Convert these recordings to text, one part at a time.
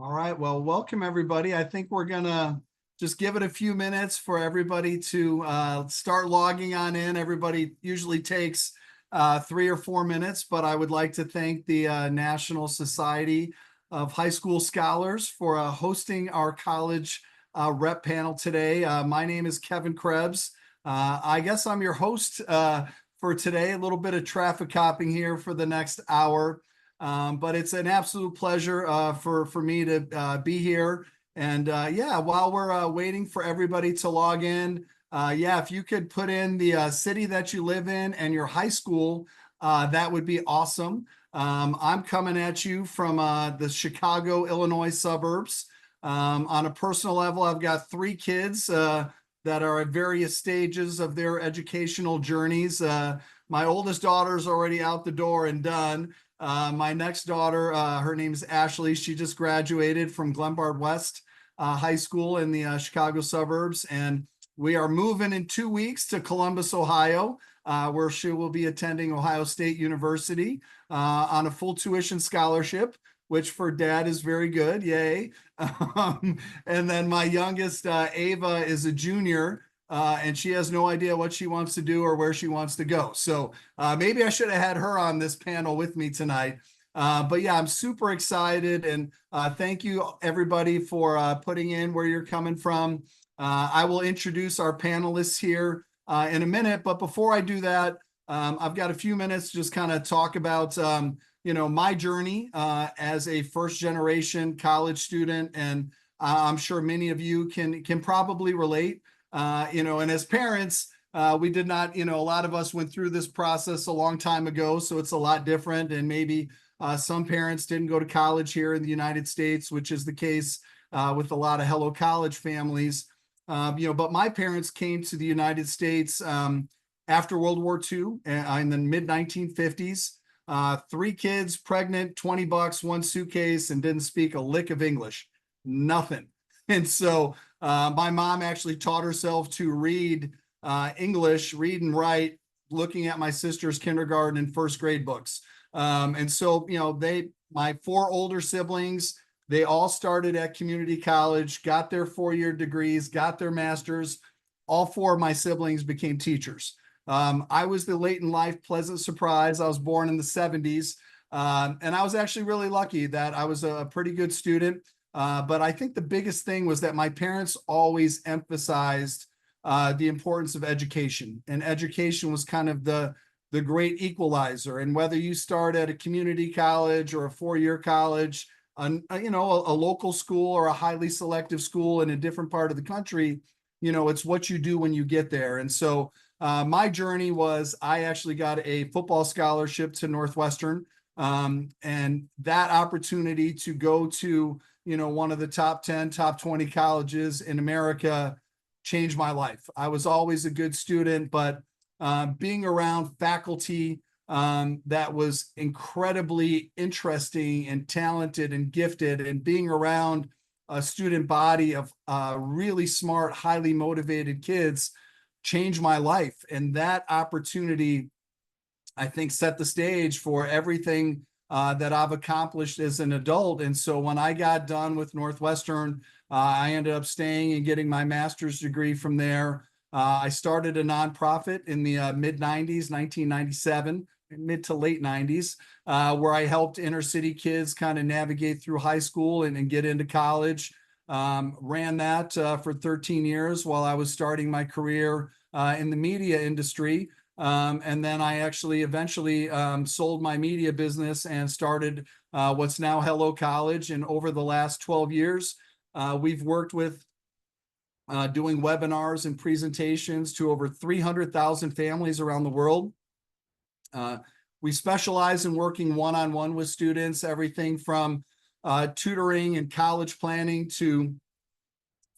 All right, well, welcome everybody. I think we're gonna just give it a few minutes for everybody to start logging on in. Everybody usually takes 3 or 4 minutes, but I would like to thank the National Society of High School Scholars for hosting our college rep panel today. My name is Kevin Krebs. I guess I'm your host for today. A little bit of traffic copping here for the next hour. But it's an absolute pleasure for me to be here. And yeah, while we're waiting for everybody to log in, yeah, if you could put in the city that you live in and your high school, that would be awesome. I'm coming at you from the Chicago, Illinois suburbs. On a personal level, I've got 3 kids that are at various stages of their educational journeys. My oldest daughter is already out the door and done. My next daughter, her name is Ashley. She just graduated from Glenbard West High School in the Chicago suburbs. And we are moving in 2 weeks to Columbus, Ohio, where she will be attending Ohio State University on a full tuition scholarship, which for dad is very good. Yay. And then my youngest, Ava, is a junior. And she has no idea what she wants to do or where she wants to go. So maybe I should have had her on this panel with me tonight. But yeah, I'm super excited. And thank you, everybody, for putting in where you're coming from. I will introduce our panelists here in a minute. But before I do that, I've got a few minutes to just kind of talk about my journey as a first-generation college student. And I'm sure many of you can probably relate. And as parents, we did not, a lot of us went through this process a long time ago, so it's a lot different. And maybe some parents didn't go to college here in the United States, which is the case with a lot of HelloCollege families. But my parents came to the United States after World War II in the mid-1950s. 3 kids, pregnant, $20, 1 suitcase, and didn't speak a lick of English. Nothing. And so my mom actually taught herself to read English, read and write, looking at my sister's kindergarten and first grade books. And so, my 4 older siblings, they all started at community college, got their 4-year degrees, got their masters. All 4 of my siblings became teachers. I was the late in life pleasant surprise. I was born in the 70s. And I was actually really lucky that I was a pretty good student. But I think the biggest thing was that my parents always emphasized the importance of education, and education was kind of the great equalizer. And whether you start at a community college or a 4-year college, a local school or a highly selective school in a different part of the country, it's what you do when you get there. And so my journey was I actually got a football scholarship to Northwestern, and that opportunity to go to one of the top 10, top 20 colleges in America changed my life. I was always a good student, but being around faculty that was incredibly interesting and talented and gifted, and being around a student body of really smart, highly motivated kids changed my life. And that opportunity, I think, set the stage for everything that I've accomplished as an adult. And so when I got done with Northwestern, I ended up staying and getting my master's degree from there. I started a nonprofit in the mid-90s, 1997, mid to late 90s, where I helped inner city kids kind of navigate through high school and get into college. Ran that for 13 years while I was starting my career in the media industry. And then I actually eventually sold my media business and started what's now HelloCollege. And over the last 12 years, we've worked with doing webinars and presentations to over 300,000 families around the world. We specialize in working one-on-one with students, everything from tutoring and college planning to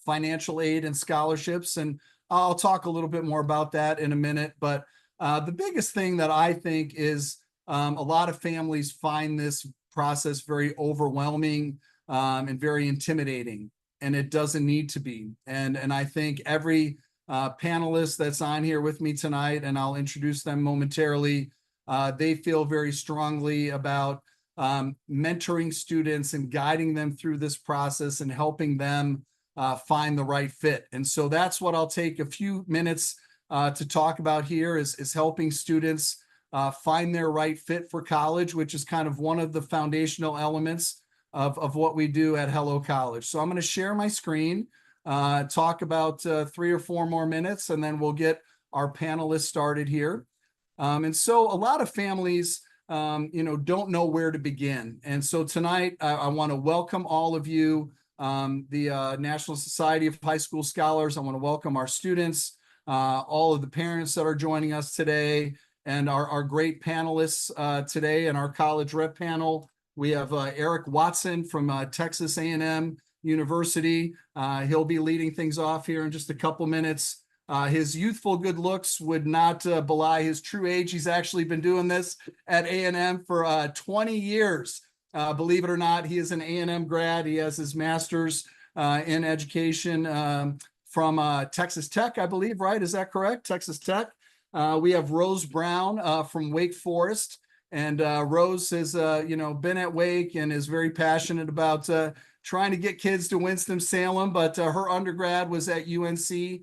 financial aid and scholarships. And I'll talk a little bit more about that in a minute. But the biggest thing that I think is a lot of families find this process very overwhelming and very intimidating, and it doesn't need to be. And I think every panelist that's on here with me tonight, and I'll introduce them momentarily, they feel very strongly about mentoring students and guiding them through this process and helping them find the right fit. And so that's what I'll take a few minutes to talk about here is helping students find their right fit for college, which is kind of one of the foundational elements of what we do at HelloCollege. So I'm going to share my screen, talk about 3 or 4 more minutes, and then we'll get our panelists started here. And so a lot of families, don't know where to begin. And so tonight, I want to welcome all of you, the National Society of High School Scholars. I want to welcome our students, all of the parents that are joining us today, and our great panelists today in our college rep panel. We have Eric Watson from Texas A&M University. He'll be leading things off here in just a couple minutes. His youthful good looks would not belie his true age. He's actually been doing this at A&M for 20 years. Believe it or not, he is an A&M grad. He has his master's in education from Texas Tech, I believe, right? Is that correct? Texas Tech. We have Rose Brown from Wake Forest. And Rose has, been at Wake and is very passionate about trying to get kids to Winston-Salem, but her undergrad was at UNC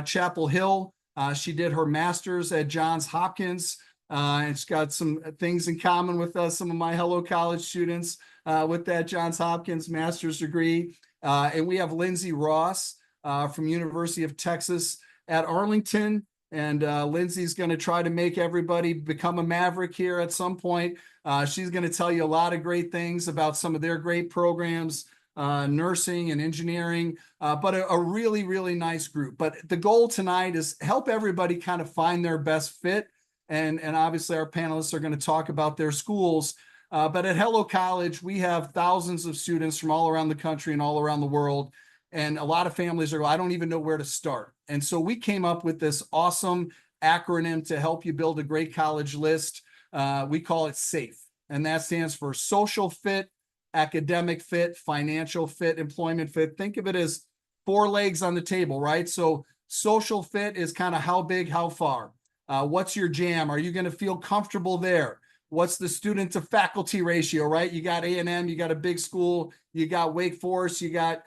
Chapel Hill. She did her master's at Johns Hopkins, and she's got some things in common with some of my HelloCollege students with that Johns Hopkins master's degree. And we have Lindsay Ross from University of Texas at Arlington. And Lindsay's going to try to make everybody become a Maverick here at some point. She's going to tell you a lot of great things about some of their great programs, nursing and engineering, but a really, really nice group. But the goal tonight is help everybody kind of find their best fit. And obviously our panelists are going to talk about their schools. But at HelloCollege, we have thousands of students from all around the country and all around the world. And a lot of families are, I don't even know where to start. And so we came up with this awesome acronym to help you build a great college list. We call it SAFE. And that stands for social fit, academic fit, financial fit, employment fit. Think of it as 4 legs on the table, right? So social fit is kind of how big, how far. What's your jam? Are you going to feel comfortable there? What's the student to faculty ratio, right? You got A&M, you got a big school, you got Wake Forest, you got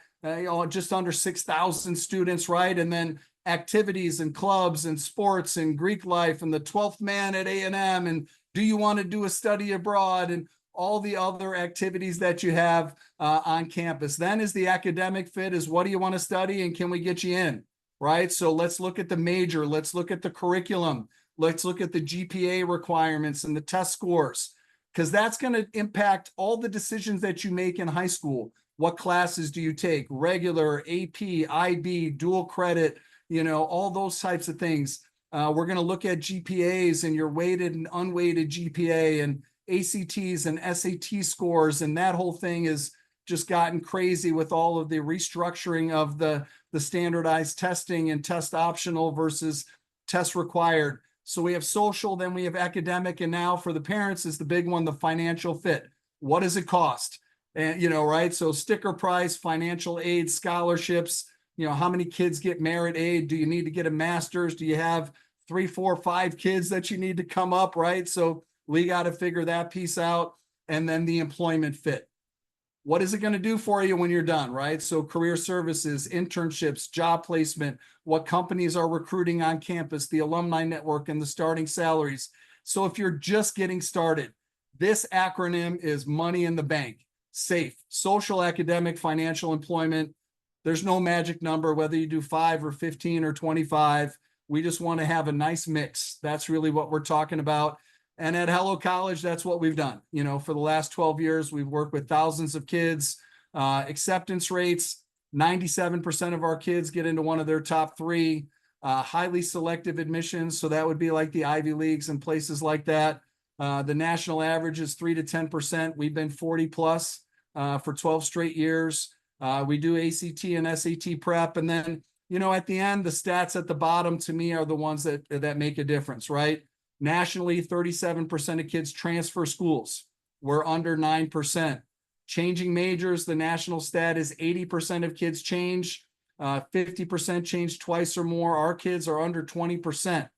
just under 6,000 students, right? And then activities and clubs and sports and Greek life and the 12th man at A&M. And do you want to do a study abroad and all the other activities that you have on campus? Then is the academic fit is what do you want to study and can we get you in, right? So let's look at the major. Let's look at the curriculum. Let's look at the GPA requirements and the test scores, because that's going to impact all the decisions that you make in high school. What classes do you take? Regular, AP, IB, dual credit, all those types of things. We're going to look at GPAs and your weighted and unweighted GPA and ACTs and SAT scores. And that whole thing has just gotten crazy with all of the restructuring of the standardized testing and test optional versus test required. So we have social, then we have academic, and now for the parents is the big one, the financial fit. What does it cost? And, right? So sticker price, financial aid, scholarships, how many kids get merit aid? Do you need to get a master's? Do you have 3, 4, 5 kids that you need to come up, right? So we got to figure that piece out. And then the employment fit. What is it going to do for you when you're done, right? So career services, internships, job placement, what companies are recruiting on campus, the alumni network, and the starting salaries. So if you're just getting started, this acronym is money in the bank. SAFE, social, academic, financial, employment. There's no magic number, whether you do 5 or 15 or 25. We just want to have a nice mix. That's really what we're talking about. And at HelloCollege, that's what we've done. For the last 12 years, we've worked with thousands of kids. Acceptance rates, 97% of our kids get into one of their top 3. Highly selective admissions, so that would be like the Ivy Leagues and places like that. The national average is 3 to 10%. We've been 40 plus for 12 straight years. We do ACT and SAT prep. And then, at the end, the stats at the bottom to me are the ones that make a difference, right? Nationally, 37% of kids transfer schools. We're under 9%. Changing majors, the national stat is 80% of kids change. 50% change twice or more. Our kids are under 20%.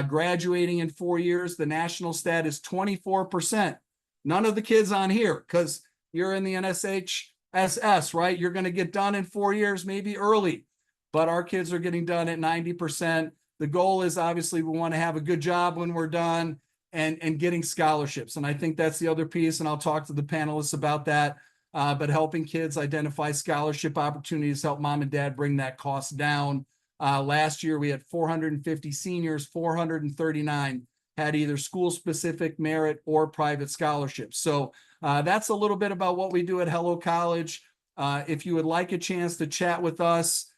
Graduating in 4 years, the national stat is 24%. None of the kids on here, because you're in the NSHSS, right? You're going to get done in 4 years, maybe early, but our kids are getting done at 90%. The goal is obviously we want to have a good job when we're done and getting scholarships. And I think that's the other piece. And I'll talk to the panelists about that. But helping kids identify scholarship opportunities, help mom and dad bring that cost down. Last year, we had 450 seniors, 439 had either school-specific merit or private scholarships. So that's a little bit about what we do at HelloCollege. If you would like a chance to chat with us,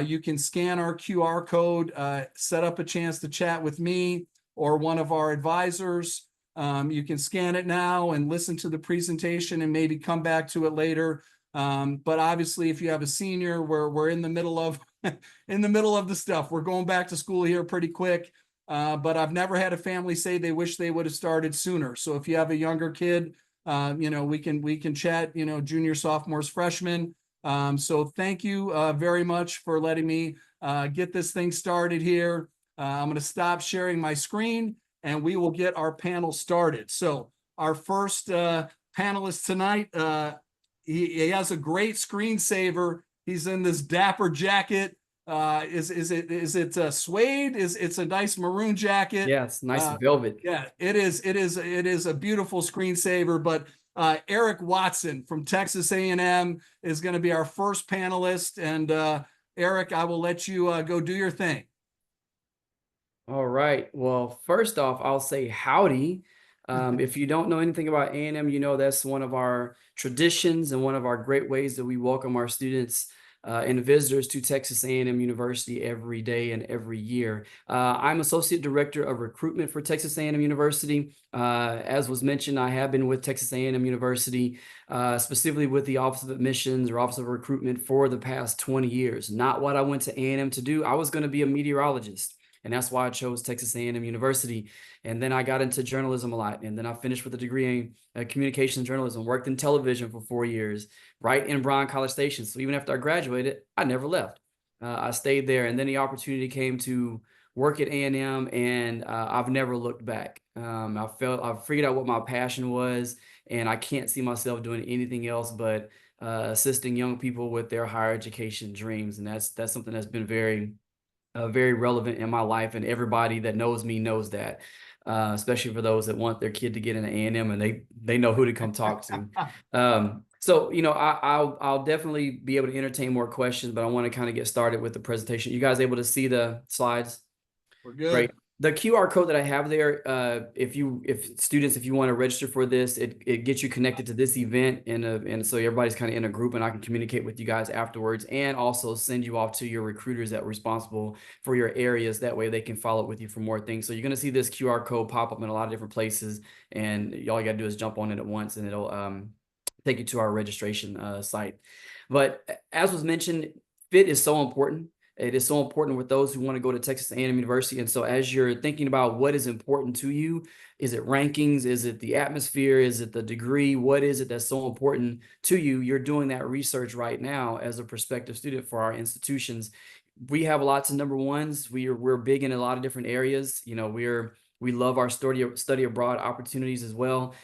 you can scan our QR code, set up a chance to chat with me or one of our advisors. You can scan it now and listen to the presentation and maybe come back to it later. But obviously, if you have a senior, we're in the middle of in the middle of the stuff. We're going back to school here pretty quick. But I've never had a family say they wish they would have started sooner. So if you have a younger kid, we can chat, junior, sophomores, freshmen. So thank you very much for letting me get this thing started here. I'm going to stop sharing my screen and we will get our panel started. So our first panelist tonight, he has a great screensaver. He's in this dapper jacket. Is it suede? It's a nice maroon jacket. Yeah, it's nice velvet. Yeah, it is a beautiful screensaver. But Eric Watson from Texas A&M is going to be our first panelist. And Eric, I will let you go do your thing. All right. Well, first off, I'll say howdy. If you don't know anything about A&M, that's one of our traditions and one of our great ways that we welcome our students and visitors to Texas A&M University every day and every year. I'm Associate Director of Recruitment for Texas A&M University. As was mentioned, I have been with Texas A&M University, specifically with the Office of Admissions or Office of Recruitment for the past 20 years. Not what I went to A&M to do. I was going to be a meteorologist. And that's why I chose Texas A&M University. And then I got into journalism a lot. And then I finished with a degree in communication journalism, worked in television for 4 years, right in Bryan College Station. So even after I graduated, I never left. I stayed there. And then the opportunity came to work at A&M, and I've never looked back. I figured out what my passion was, and I can't see myself doing anything else but assisting young people with their higher education dreams. And that's something that's been very relevant in my life, and everybody that knows me knows that, especially for those that want their kid to get into A&M and they know who to come talk to. So, I'll definitely be able to entertain more questions, but I want to kind of get started with the presentation. You guys able to see the slides? We're good. Great. The QR code that I have there, if students, if you want to register for this, it gets you connected to this event, and so everybody's kind of in a group, and I can communicate with you guys afterwards, and also send you off to your recruiters that are responsible for your areas. That way they can follow up with you for more things. So you're going to see this QR code pop up in a lot of different places, and all you got to do is jump on it at once, and it'll take you to our registration site. But as was mentioned, fit is so important. It is so important with those who want to go to Texas A&M University. And so as you're thinking about what is important to you, is it rankings? Is it the atmosphere? Is it the degree? What is it that's so important to you? You're doing that research right now as a prospective student for our institutions. We have lots of number ones. We're big in a lot of different areas. We love our study abroad opportunities as well.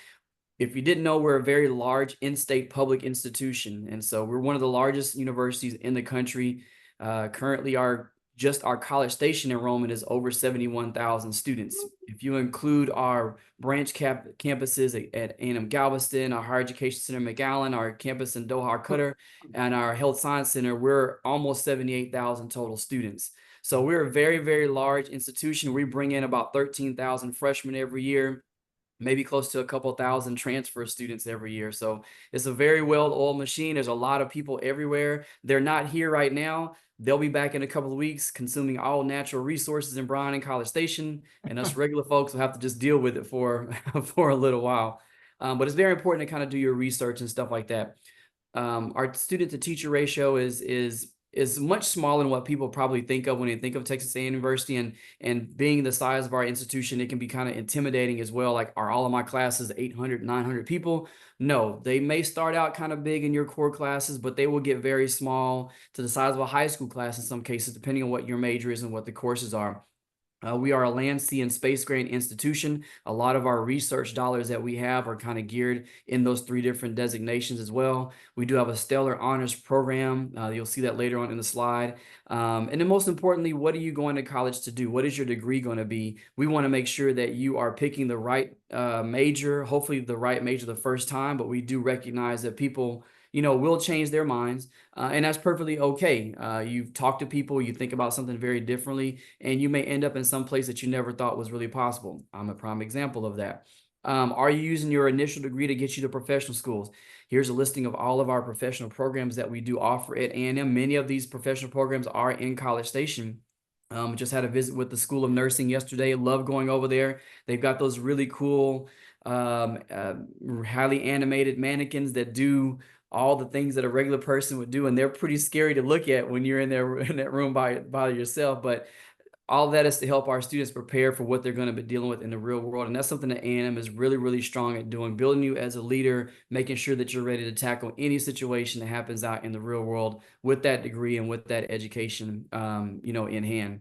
If you didn't know, we're a very large in-state public institution. And so we're one of the largest universities in the country. Currently, our College Station enrollment is over 71,000 students. If you include our branch campuses at A&M Galveston, our Higher Education Center McAllen, our campus in Doha Qatar, and our Health Science Center, we're almost 78,000 total students. So we're a very, very large institution. We bring in about 13,000 freshmen every year, maybe close to a couple thousand transfer students every year. So it's a very well-oiled machine. There's a lot of people everywhere. They're not here right now. They'll be back in a couple of weeks consuming all natural resources in Bryan and College Station, and us regular folks will have to just deal with it for a little while. But it's very important to kind of do your research and stuff like that. Our student to teacher ratio is much smaller than what people probably think of when they think of Texas A&M University, and being the size of our institution, it can be kind of intimidating as well. Like, are all of my classes 800, 900 people? No, they may start out kind of big in your core classes, but they will get very small to the size of a high school class in some cases, depending on what your major is and what the courses are. We are a land, sea, and space grant institution. A lot of our research dollars that we have are kind of geared in those 3 different designations as well. We do have a stellar honors program. You'll see that later on in the slide. And then most importantly, what are you going to college to do? What is your degree going to be? We want to make sure that you are picking the right major, hopefully the right major the first time, but we do recognize that people will change their minds, and that's perfectly okay. You've talked to people, you think about something very differently, and you may end up in some place that you never thought was really possible. I'm a prime example of that. Are you using your initial degree to get you to professional schools? Here's a listing of all of our professional programs that we do offer at A&M. Many of these professional programs are in College Station. Just had a visit with the School of Nursing yesterday. Love going over there. They've got those really cool, highly animated mannequins that do all the things that a regular person would do, and they're pretty scary to look at when you're in there in that room by yourself. But all of that is to help our students prepare for what they're going to be dealing with in the real world, and that's something that A&M is really, really strong at doing, building you as a leader, making sure that you're ready to tackle any situation that happens out in the real world with that degree and with that education, in hand.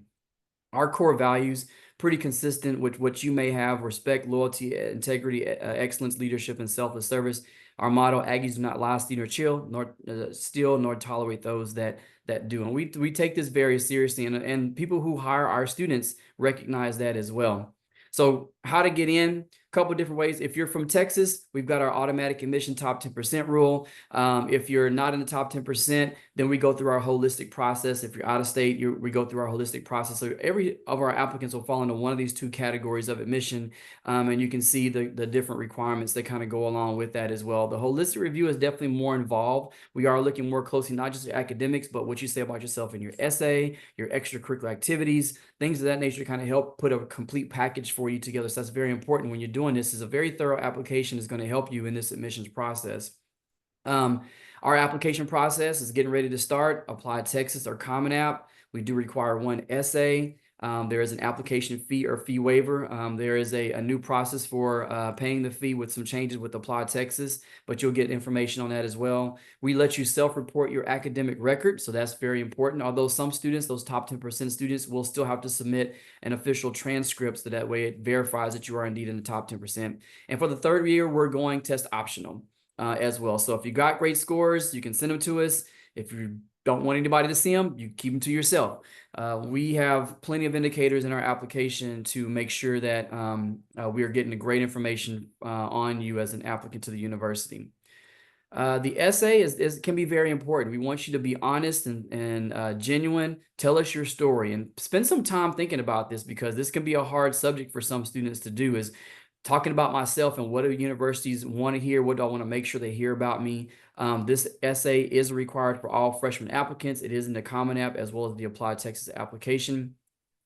Our core values, pretty consistent with what you may have: respect, loyalty, integrity, excellence, leadership, and selfless service. Our motto: Aggies do not lie, steal, nor tolerate those that do. And we take this very seriously, and people who hire our students recognize that as well. So how to get in? A couple different ways. If you're from Texas, we've got our automatic admission top 10% rule. If you're not in the top 10%, then we go through our holistic process. If you're out of state, we go through our holistic process. So every of our applicants will fall into one of these 2 categories of admission. And you can see the different requirements that kind of go along with that as well. The holistic review is definitely more involved. We are looking more closely, not just at academics, but what you say about yourself in your essay, your extracurricular activities, things of that nature to kind of help put a complete package for you together. So that's very important when you're doing this. Is a very thorough application is going to help you in this admissions process. Our application process is getting ready to start. Apply Texas or Common App. We do require 1 essay. There is an application fee or fee waiver. There is a new process for paying the fee with some changes with Apply Texas, but you'll get information on that as well. We let you self-report your academic record, so that's very important. Although some students, those top 10% students, will still have to submit an official transcript, so that way it verifies that you are indeed in the top 10%. And for the 3rd year, we're going test optional as well. So if you got great scores, you can send them to us. If you don't want anybody to see them, you keep them to yourself. We have plenty of indicators in our application to make sure that we are getting the great information on you as an applicant to the university. The essay can be very important. We want you to be honest and genuine. Tell us your story and spend some time thinking about this, because this can be a hard subject for some students to do, is talking about myself and what do universities want to hear? What do I want to make sure they hear about me? This essay is required for all freshman applicants. It is in the Common App as well as the Apply Texas application.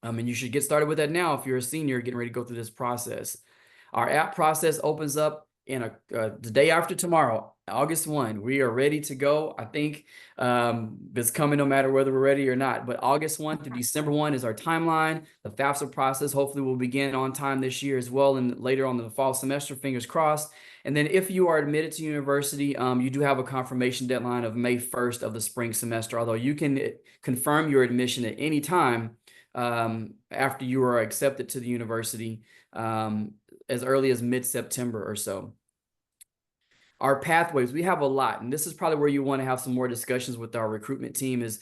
And you should get started with that now if you're a senior getting ready to go through this process. Our app process opens up in the day after tomorrow, August 1. We are ready to go. I think it's coming no matter whether we're ready or not. But August 1 to December 1 is our timeline. The FAFSA process hopefully will begin on time this year as well, and later on in the fall semester, fingers crossed. And then if you are admitted to university, you do have a confirmation deadline of May 1st of the spring semester, although you can confirm your admission at any time after you are accepted to the university, as early as mid-September or so. Our pathways, we have a lot, and this is probably where you want to have some more discussions with our recruitment team, is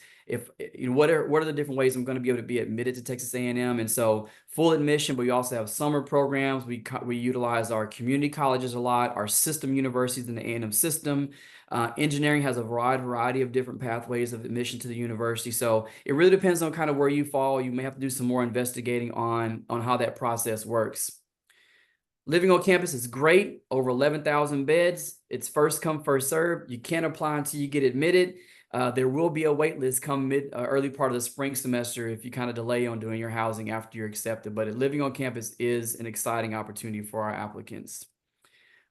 what are the different ways I'm going to be able to be admitted to Texas A&M. And so full admission, but we also have summer programs. We utilize our community colleges a lot, our system universities in the A&M system. Engineering has a variety of different pathways of admission to the university. So it really depends on kind of where you fall. You may have to do some more investigating on how that process works. Living on campus is great. Over 11,000 beds. It's first come, first serve. You can't apply until you get admitted. There will be a wait list come early part of the spring semester if you kind of delay on doing your housing after you're accepted. But living on campus is an exciting opportunity for our applicants.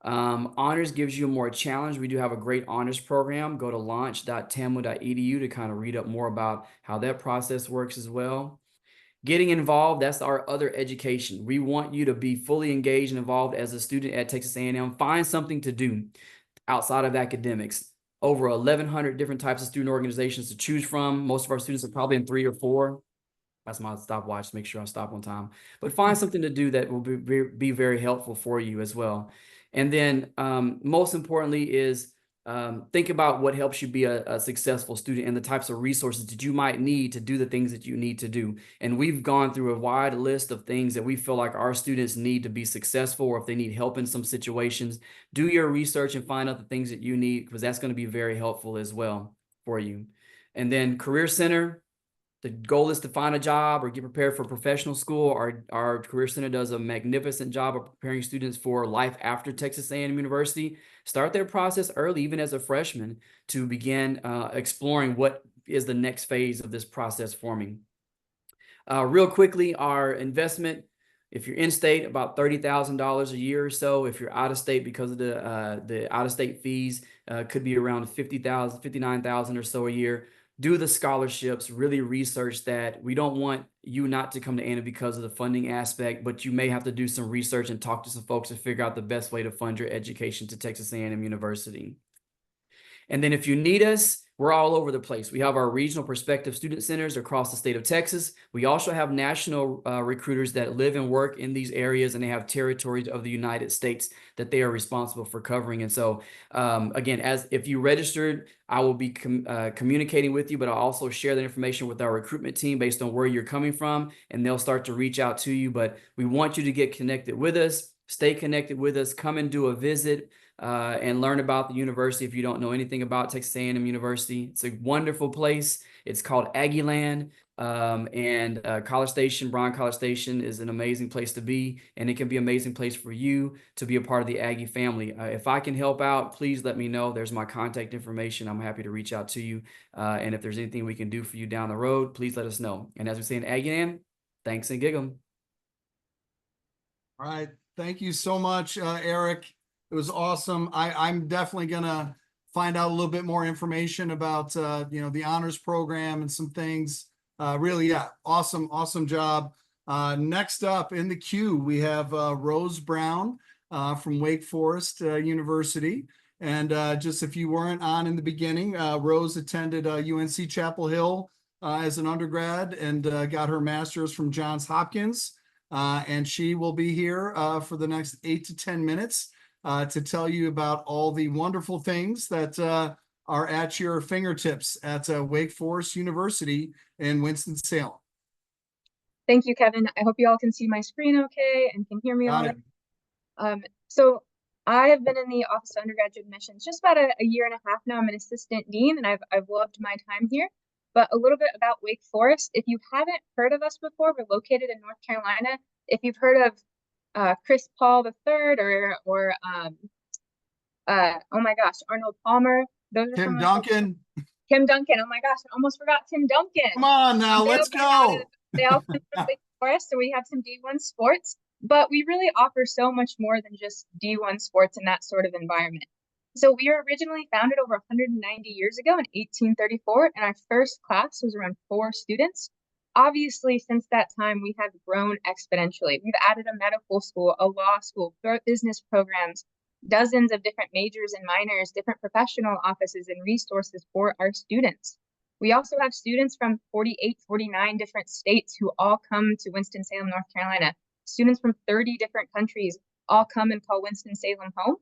Honors gives you a more challenge. We do have a great honors program. Go to launch.tamu.edu to kind of read up more about how that process works as well. Getting involved, that's our other education. We want you to be fully engaged and involved as a student at Texas A&M. Find something to do outside of academics. Over 1,100 different types of student organizations to choose from. Most of our students are probably in 3 or 4. That's my stopwatch to make sure I stop on time. But find something to do that will be very helpful for you as well. And then most importantly is think about what helps you be a successful student and the types of resources that you might need to do the things that you need to do. And we've gone through a wide list of things that we feel like our students need to be successful, or if they need help in some situations. Do your research and find out the things that you need, because that's going to be very helpful as well for you. And then Career Center, the goal is to find a job or get prepared for professional school. Our Career Center does a magnificent job of preparing students for life after Texas A&M University. Start their process early, even as a freshman, to begin exploring what is the next phase of this process forming. Real quickly, our investment, if you're in state, about $30,000 a year or so. If you're out of state, because of the out of state fees, could be around $50,000, $59,000 or so a year. Do the scholarships, really research that. We don't want you not to come to ANA because of the funding aspect, but you may have to do some research and talk to some folks to figure out the best way to fund your education to Texas A&M University. And then if you need us, we're all over the place. We have our regional prospective student centers across the state of Texas. We also have national recruiters that live and work in these areas, and they have territories of the United States that they are responsible for covering. And so, again, if you registered, I will be communicating with you, but I'll also share that information with our recruitment team based on where you're coming from, and they'll start to reach out to you. But we want you to get connected with us, stay connected with us, come and do a visit. And learn about the university if you don't know anything about Texas A&M University. It's a wonderful place. It's called Aggieland, and College Station, Bryan College Station, is an amazing place to be, and it can be an amazing place for you to be a part of the Aggie family. If I can help out, please let me know. There's my contact information. I'm happy to reach out to you, and if there's anything we can do for you down the road, please let us know. And as we say in Aggieland, thanks and gig 'em. All right. Thank you so much, Eric. It was awesome. I'm definitely gonna find out a little bit more information about the honors program and some things. Really, yeah, awesome job. Next up in the queue, we have Rose Brown from Wake Forest University. And just if you weren't on in the beginning, Rose attended UNC Chapel Hill as an undergrad and got her master's from Johns Hopkins. And she will be here for the next 8 to 10 minutes. To tell you about all the wonderful things that are at your fingertips at Wake Forest University in Winston-Salem. Thank you, Kevin. I hope you all can see my screen okay and can hear me all right. So I have been in the Office of Undergraduate Admissions just about a year and a half now. I'm an assistant dean, and I've loved my time here. But a little bit about Wake Forest. If you haven't heard of us before, we're located in North Carolina. If you've heard of Chris Paul III or oh my gosh, Arnold Palmer. Those are Tim Duncan. Tim Duncan. Oh my gosh, I almost forgot Tim Duncan. Come on now, let's go. They all come from Wake Forest, so we have some D1 sports, but we really offer so much more than just D1 sports in that sort of environment. So we were originally founded over 190 years ago in 1834, and our first class was around 4 students. Obviously, since that time, we have grown exponentially. We've added a medical school, a law school, business programs, dozens of different majors and minors, different professional offices and resources for our students. We also have students from 48, 49 different states who all come to Winston-Salem, North Carolina. Students from 30 different countries all come and call Winston-Salem home.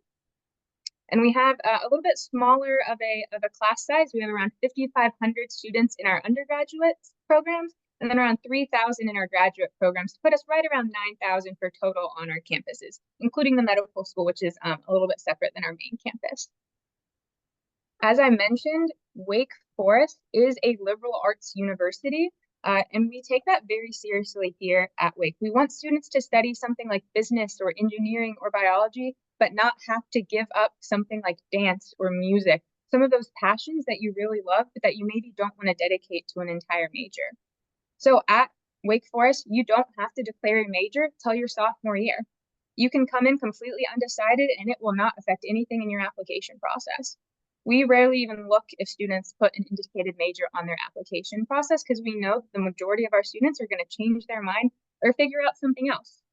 And we have a little bit smaller of a class size. We have around 5,500 students in our undergraduate programs, and then around 3,000 in our graduate programs, to put us right around 9,000 for total on our campuses, including the medical school, which is a little bit separate than our main campus. As I mentioned, Wake Forest is a liberal arts university, and we take that very seriously here at Wake. We want students to study something like business or engineering or biology, but not have to give up something like dance or music, some of those passions that you really love, but that you maybe don't want to dedicate to an entire major. So at Wake Forest, you don't have to declare a major till your sophomore year. You can come in completely undecided, and it will not affect anything in your application process. We rarely even look if students put an indicated major on their application process, because we know that the majority of our students are going to change their mind or figure out something else.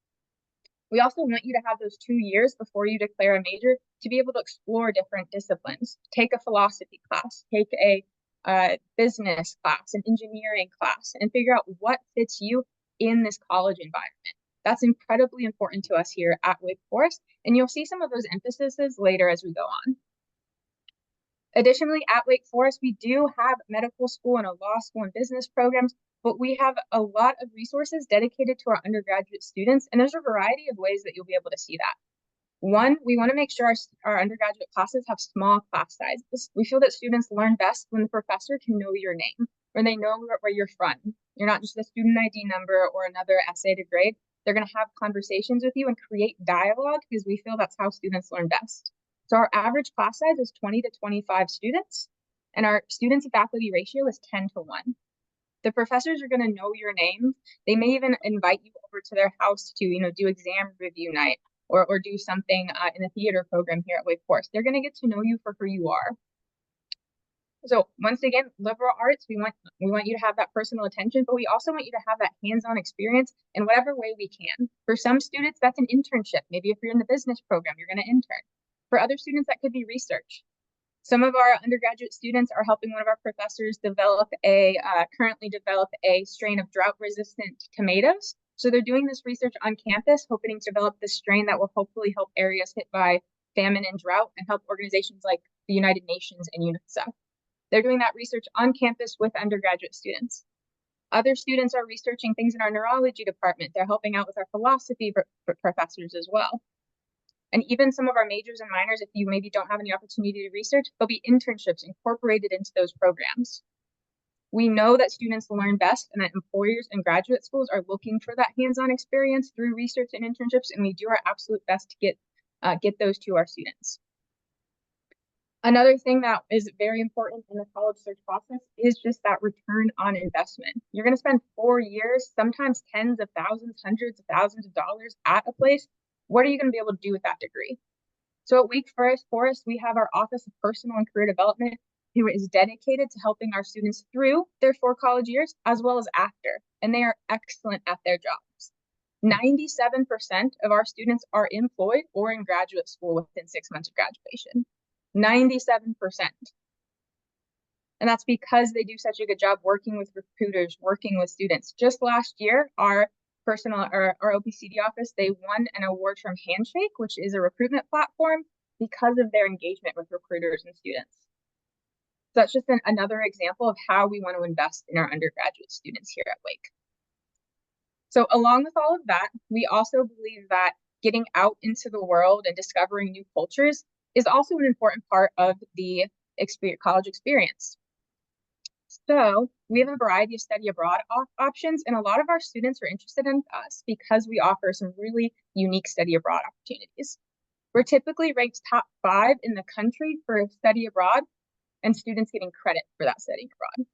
We also want you to have those 2 years before you declare a major to be able to explore different disciplines. Take a philosophy class, take a business class, an engineering class, and figure out what fits you in this college environment. That's incredibly important to us here at Wake Forest, and you'll see some of those emphases later as we go on. Additionally, at Wake Forest, we do have medical school and a law school and business programs, but we have a lot of resources dedicated to our undergraduate students, and there's a variety of ways that you'll be able to see that. One, we want to make sure our undergraduate classes have small class sizes. We feel that students learn best when the professor can know your name, when they know where you're from. You're not just a student ID number or another essay to grade. They're going to have conversations with you and create dialogue, because we feel that's how students learn best. So our average class size is 20 to 25 students, and our student to faculty ratio is 10 to 1. The professors are going to know your name. They may even invite you over to their house to, do exam review night or do something in the theater program here at Wake Forest. They're going to get to know you for who you are. So once again, liberal arts, we want you to have that personal attention, but we also want you to have that hands-on experience in whatever way we can. For some students, that's an internship. Maybe if you're in the business program, you're going to intern. For other students, that could be research. Some of our undergraduate students are helping one of our professors currently develop a strain of drought-resistant tomatoes. So they're doing this research on campus, hoping to develop this strain that will hopefully help areas hit by famine and drought and help organizations like the United Nations and UNICEF. They're doing that research on campus with undergraduate students. Other students are researching things in our neurology department. They're helping out with our philosophy professors as well. And even some of our majors and minors, if you maybe don't have any opportunity to research, there'll be internships incorporated into those programs. We know that students learn best and that employers and graduate schools are looking for that hands-on experience through research and internships, and we do our absolute best to get those to our students. Another thing that is very important in the college search process is just that return on investment. You're going to spend 4 years, sometimes tens of thousands, hundreds of thousands of dollars at a place. What are you going to be able to do with that degree? So at Wake Forest, we have our Office of Personal and Career Development, who is dedicated to helping our students through their 4 college years as well as after, and they are excellent at their jobs. 97% of our students are employed or in graduate school within 6 months of graduation. 97%. And that's because they do such a good job working with recruiters, working with students. Just last year, our OPCD office, they won an award from Handshake, which is a recruitment platform, because of their engagement with recruiters and students. So that's just another example of how we want to invest in our undergraduate students here at Wake. So along with all of that, we also believe that getting out into the world and discovering new cultures is also an important part of the college experience. So we have a variety of study abroad options, and a lot of our students are interested in us because we offer some really unique study abroad opportunities. We're typically ranked top 5 in the country for study abroad, and students getting credit for that study abroad.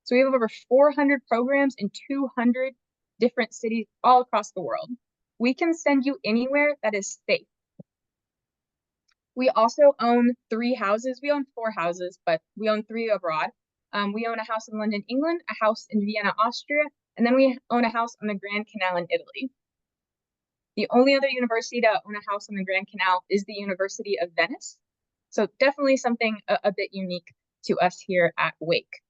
So we have over 400 programs in 200 different cities all across the world. We can send you anywhere that is safe. We also own 3 houses. We own 4 houses, but we own 3 abroad. We own a house in London, England, a house in Vienna, Austria, and then we own a house on the Grand Canal in Italy. The only other university to own a house on the Grand Canal is the University of Venice. So definitely something a bit unique to us here at Wake.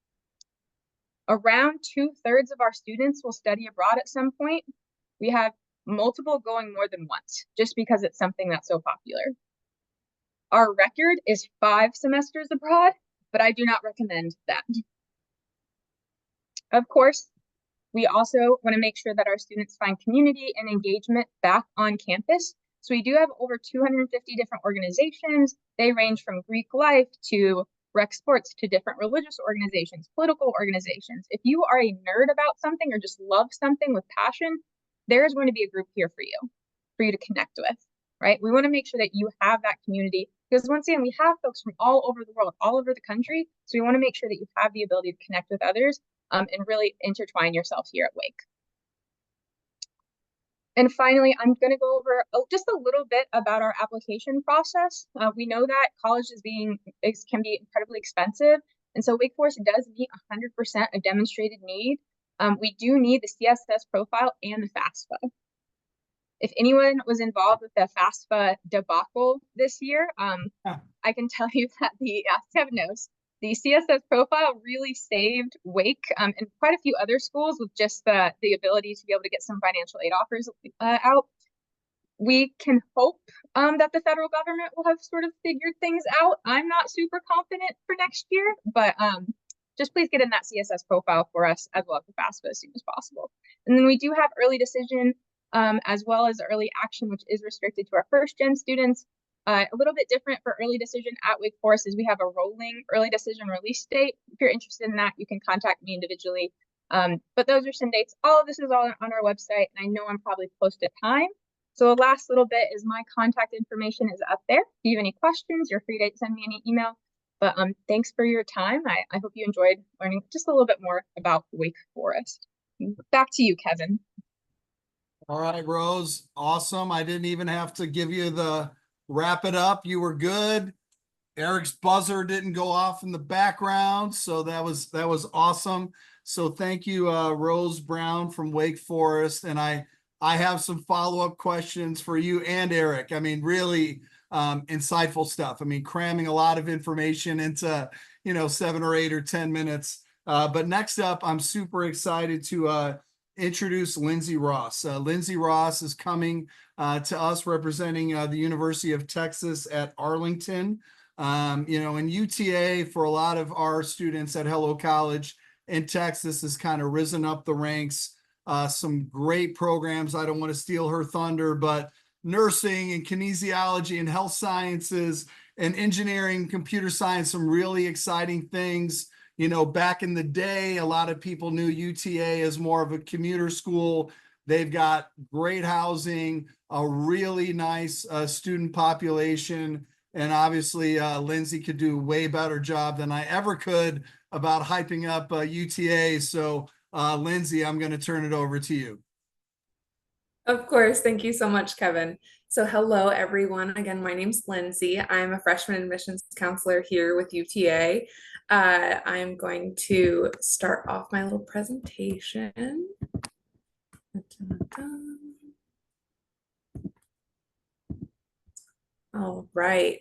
Around 2/3 of our students will study abroad at some point. We have multiple going more than once, just because it's something that's so popular. Our record is 5 semesters abroad, but I do not recommend that. Of course, we also want to make sure that our students find community and engagement back on campus. So we do have over 250 different organizations. They range from Greek life to rec sports to different religious organizations, political organizations. If you are a nerd about something or just love something with passion, there is going to be a group here for you to connect with, right? We want to make sure that you have that community, because once again, we have folks from all over the world, all over the country. So we want to make sure that you have the ability to connect with others and really intertwine yourself here at Wake. And finally, I'm going to go over just a little bit about our application process. We know that college can be incredibly expensive. And so Wake Forest does meet 100% of demonstrated need. We do need the CSS profile and the FAFSA. If anyone was involved with the FAFSA debacle this year, I can tell you that the 7 knows. the CSS profile really saved Wake and quite a few other schools with just the ability to be able to get some financial aid offers out. We can hope that the federal government will have sort of figured things out. I'm not super confident for next year, but just please get in that CSS profile for us as well as the FAFSA as soon as possible. And then we do have early decision as well as early action, which is restricted to our first-gen students. A little bit different for early decision at Wake Forest is we have a rolling early decision release date. If you're interested in that, you can contact me individually. But those are some dates. All of this is all on our website, and I know I'm probably close to time. So the last little bit is my contact information is up there. If you have any questions, you're free to send me any email. But thanks for your time. I hope you enjoyed learning just a little bit more about Wake Forest. Back to you, Kevin. All right, Rose. Awesome. I didn't even have to give you the wrap it up. You were good. Eric's buzzer didn't go off in the background, so that was awesome. So thank you, Rose Brown from Wake Forest. And I have some follow-up questions for you and Eric. I mean, really insightful stuff. I mean, cramming a lot of information into, 7 or 8 or 10 minutes. But next up, I'm super excited to introduce Lindsay Ross. Lindsay Ross is coming to us representing the University of Texas at Arlington. And UTA, for a lot of our students at HelloCollege in Texas, has kind of risen up the ranks. Some great programs. I don't want to steal her thunder, but nursing and kinesiology and health sciences and engineering, computer science, some really exciting things. Back in the day, a lot of people knew UTA as more of a commuter school. They've got great housing, a really nice student population. And obviously, Lindsay could do a way better job than I ever could about hyping up UTA. So Lindsay, I'm going to turn it over to you. Of course. Thank you so much, Kevin. So hello, everyone. Again, my name's Lindsay. I'm a freshman admissions counselor here with UTA. I'm going to start off my little presentation. All right.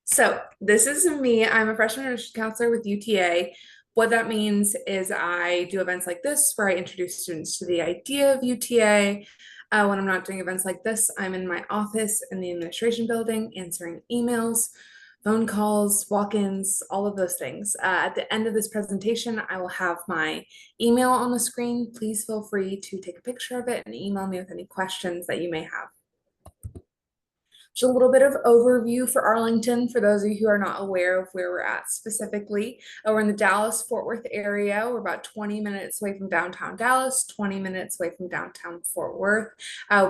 So this is me. I'm a freshman admissions counselor with UTA. What that means is I do events like this where I introduce students to the idea of UTA. When I'm not doing events like this, I'm in my office in the administration building answering emails, phone calls, walk-ins, all of those things. At the end of this presentation, I will have my email on the screen. Please feel free to take a picture of it and email me with any questions that you may have. Just a little bit of overview for Arlington, for those of you who are not aware of where we're at specifically. We're in the Dallas-Fort Worth area. We're about 20 minutes away from downtown Dallas, 20 minutes away from downtown Fort Worth.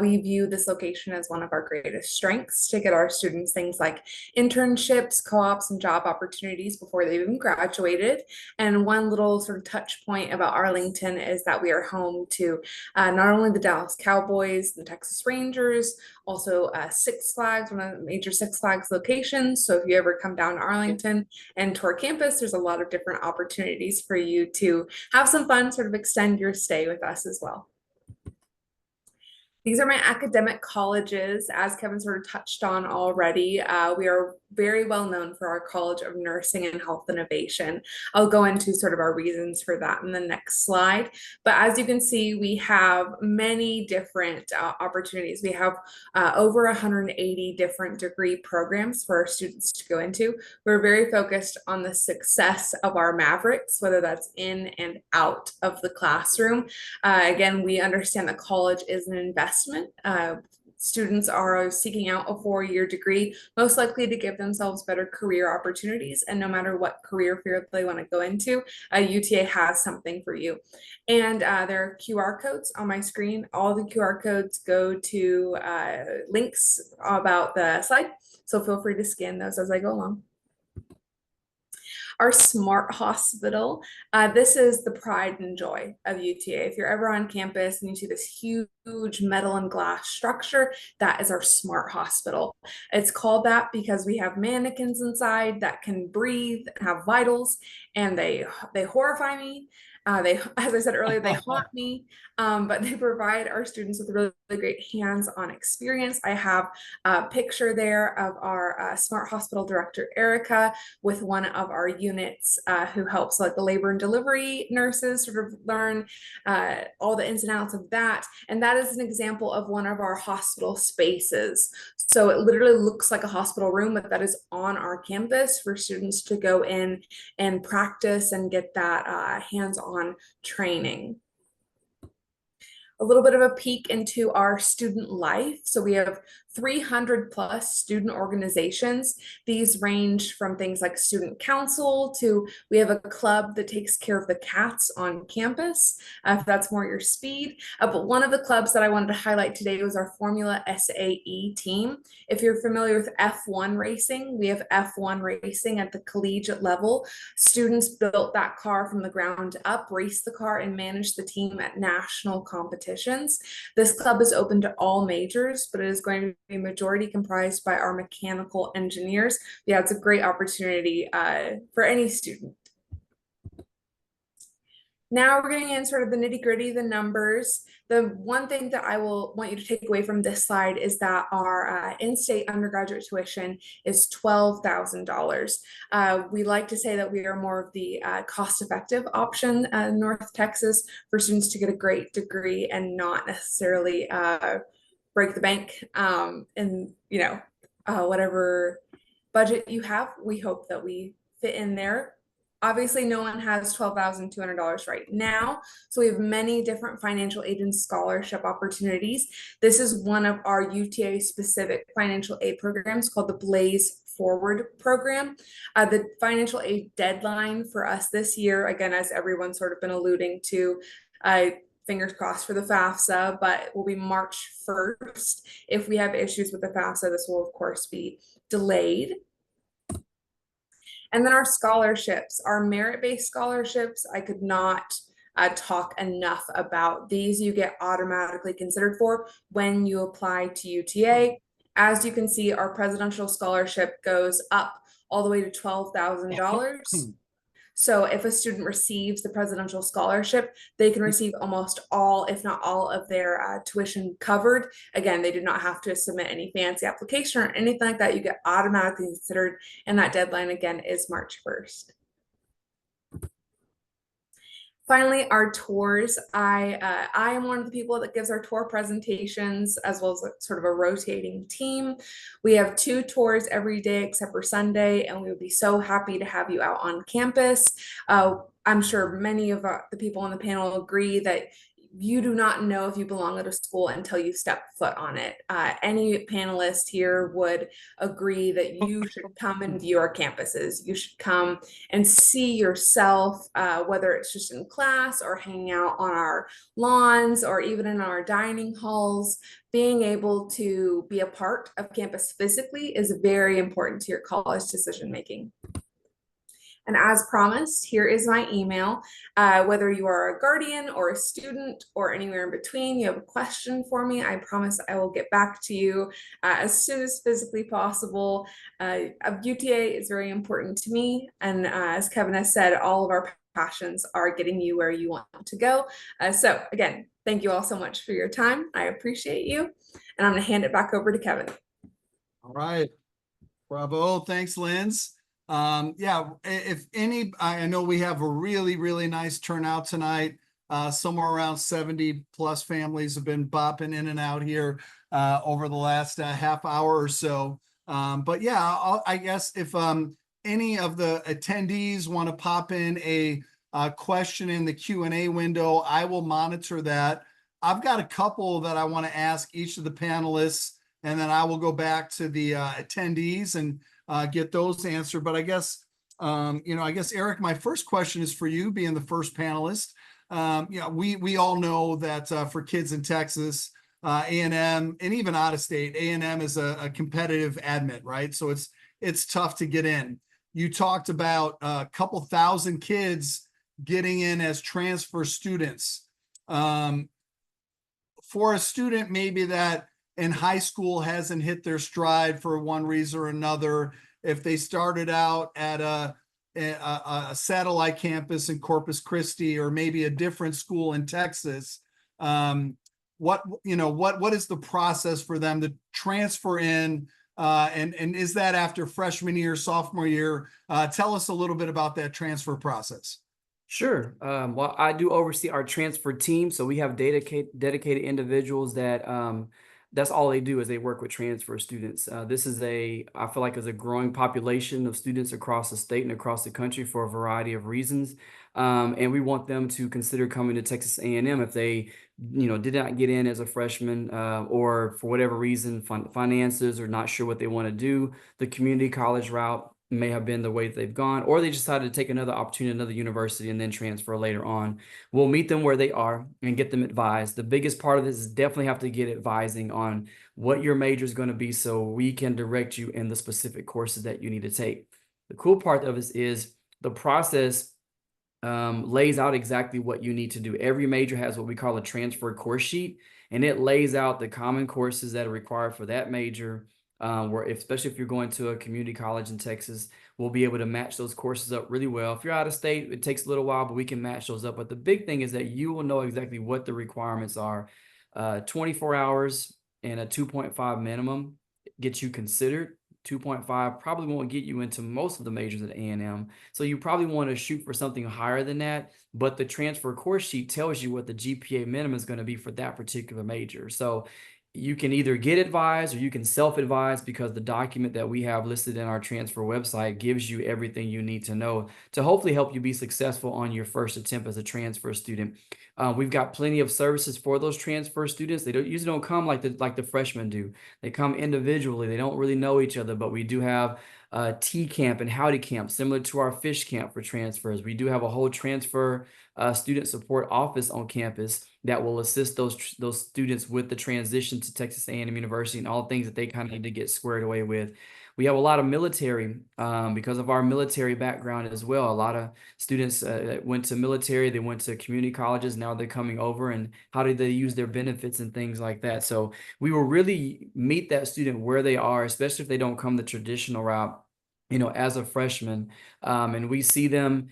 We view this location as one of our greatest strengths to get our students things like internships, co-ops, and job opportunities before they've even graduated. And one little sort of touch point about Arlington is that we are home to not only the Dallas Cowboys, the Texas Rangers, also Six Flags, one of the major Six Flags locations. So if you ever come down to Arlington and tour campus, there's a lot of different opportunities for you to have some fun, sort of extend your stay with us as well. These are my academic colleges. As Kevin sort of touched on already, we are very well known for our College of Nursing and Health Innovation. I'll go into sort of our reasons for that in the next slide. But as you can see, we have many different opportunities. We have over 180 different degree programs for our students to go into. We're very focused on the success of our Mavericks, whether that's in and out of the classroom. Again, we understand that college is an investment. Students are seeking out a 4-year degree, most likely to give themselves better career opportunities. And no matter what career field they want to go into, UTA has something for you. And there are QR codes on my screen. All the QR codes go to links about the slide. So feel free to scan those as I go along. Our smart hospital, this is the pride and joy of UTA. If you're ever on campus and you see this huge metal and glass structure, that is our smart hospital. It's called that because we have mannequins inside that can breathe and have vitals, and they horrify me. They, as I said earlier, they haunt me, but they provide our students with really, really great hands-on experience. I have a picture there of our Smart Hospital Director, Erica, with one of our units who helps like the labor and delivery nurses sort of learn all the ins and outs of that. And that is an example of one of our hospital spaces. So it literally looks like a hospital room, but that is on our campus for students to go in and practice and get that hands-on training. A little bit of a peek into our student life. So we have 300 plus student organizations. These range from things like student council to we have a club that takes care of the cats on campus, if that's more your speed. But one of the clubs that I wanted to highlight today was our Formula SAE team. If you're familiar with F1 racing, we have F1 racing at the collegiate level. Students built that car from the ground up, raced the car, and managed the team at national competitions. This club is open to all majors, but it is going to be majority comprised by our mechanical engineers. Yeah, it's a great opportunity for any student. Now we're getting in sort of the nitty gritty, the numbers. The one thing that I will want you to take away from this slide is that our in-state undergraduate tuition is $12,000. We like to say that we are more of the cost-effective option in North Texas for students to get a great degree and not necessarily break the bank. And you know, whatever budget you have, we hope that we fit in there. Obviously, no one has $12,200 right now, so we have many different financial aid and scholarship opportunities. This is one of our UTA-specific financial aid programs called the Blaze Forward program. The financial aid deadline for us this year, again, as everyone's sort of been alluding to, fingers crossed for the FAFSA, but will be March 1st. If we have issues with the FAFSA, this will of course be delayed. And then our scholarships, our merit-based scholarships, I could not talk enough about these. You get automatically considered for when you apply to UTA. As you can see, our presidential scholarship goes up all the way to $12,000. So if a student receives the presidential scholarship, they can receive almost all, if not all, of their tuition covered. Again, they do not have to submit any fancy application or anything like that. You get automatically considered, and that deadline again is March 1st. Finally, our tours. I am one of the people that gives our tour presentations as well as sort of a rotating team. We have 2 tours every day except for Sunday, and we would be so happy to have you out on campus. I'm sure many of the people on the panel agree that you do not know if you belong at a school until you step foot on it. Any panelist here would agree that you should come and view our campuses. You should come and see yourself, whether it's just in class or hanging out on our lawns or even in our dining halls. Being able to be a part of campus physically is very important to your college decision making. And as promised, here is my email. Whether you are a guardian or a student or anywhere in between, you have a question for me, I promise I will get back to you as soon as physically possible. UTA is very important to me. And as Kevin has said, all of our passions are getting you where you want to go. So again, thank you all so much for your time. I appreciate you. And I'm going to hand it back over to Kevin. All right. Bravo. Thanks, Linz. Yeah, if any, I know we have a really nice turnout tonight. Somewhere around 70 plus families have been bopping in and out here over the last half hour or so. But yeah, I guess if any of the attendees want to pop in a question in the Q&A window, I will monitor that. I've got a couple that I want to ask each of the panelists, and then I will go back to the attendees and get those answered. But I guess, I guess, Eric, my first question is for you, being the first panelist. We all know that for kids in Texas, A&M, and even out of state, A&M is a competitive admit, right? So it's tough to get in. You talked about a couple thousand kids getting in as transfer students. For a student maybe that in high school hasn't hit their stride for one reason or another, if they started out at a a satellite campus in Corpus Christi, or maybe a different school in Texas, what is the process for them to transfer in? And is that after freshman year, sophomore year? Tell us a little bit about that transfer process. Sure. Well, I do oversee our transfer team, so we have dedicated individuals that that's all they do is they work with transfer students. This is I feel like is a growing population of students across the state and across the country for a variety of reasons. And we want them to consider coming to Texas A&M if they, did not get in as a freshman, or for whatever reason, finances, or not sure what they want to do. The community college route may have been the way that they've gone, or they decided to take another opportunity, another university, and then transfer later on. We'll meet them where they are and get them advised. The biggest part of this is definitely have to get advising on what your major is going to be, so we can direct you in the specific courses that you need to take. The cool part of this is the process lays out exactly what you need to do. Every major has what we call a transfer course sheet, and it lays out the common courses that are required for that major. Especially if you're going to a community college in Texas, we'll be able to match those courses up really well. If you're out of state, it takes a little while, but we can match those up. But the big thing is that you will know exactly what the requirements are. 24 hours and a 2.5 minimum gets you considered. 2.5 probably won't get you into most of the majors at A&M. So you probably want to shoot for something higher than that, but the transfer course sheet tells you what the GPA minimum is going to be for that particular major. So you can either get advised or you can self-advise, because the document that we have listed in our transfer website gives you everything you need to know to hopefully help you be successful on your first attempt as a transfer student. We've got plenty of services for those transfer students. They usually don't come like the freshmen do. They come individually. They don't really know each other, but we do have T camp and Howdy camp, similar to our fish camp for transfers. We do have a whole transfer student support office on campus that will assist those students with the transition to Texas A&M University and all the things that they kind of need to get squared away with. We have a lot of military because of our military background as well. A lot of students went to military, they went to community colleges, now they're coming over, and how do they use their benefits and things like that. So we will really meet that student where they are, especially if they don't come the traditional route, as a freshman. And we see them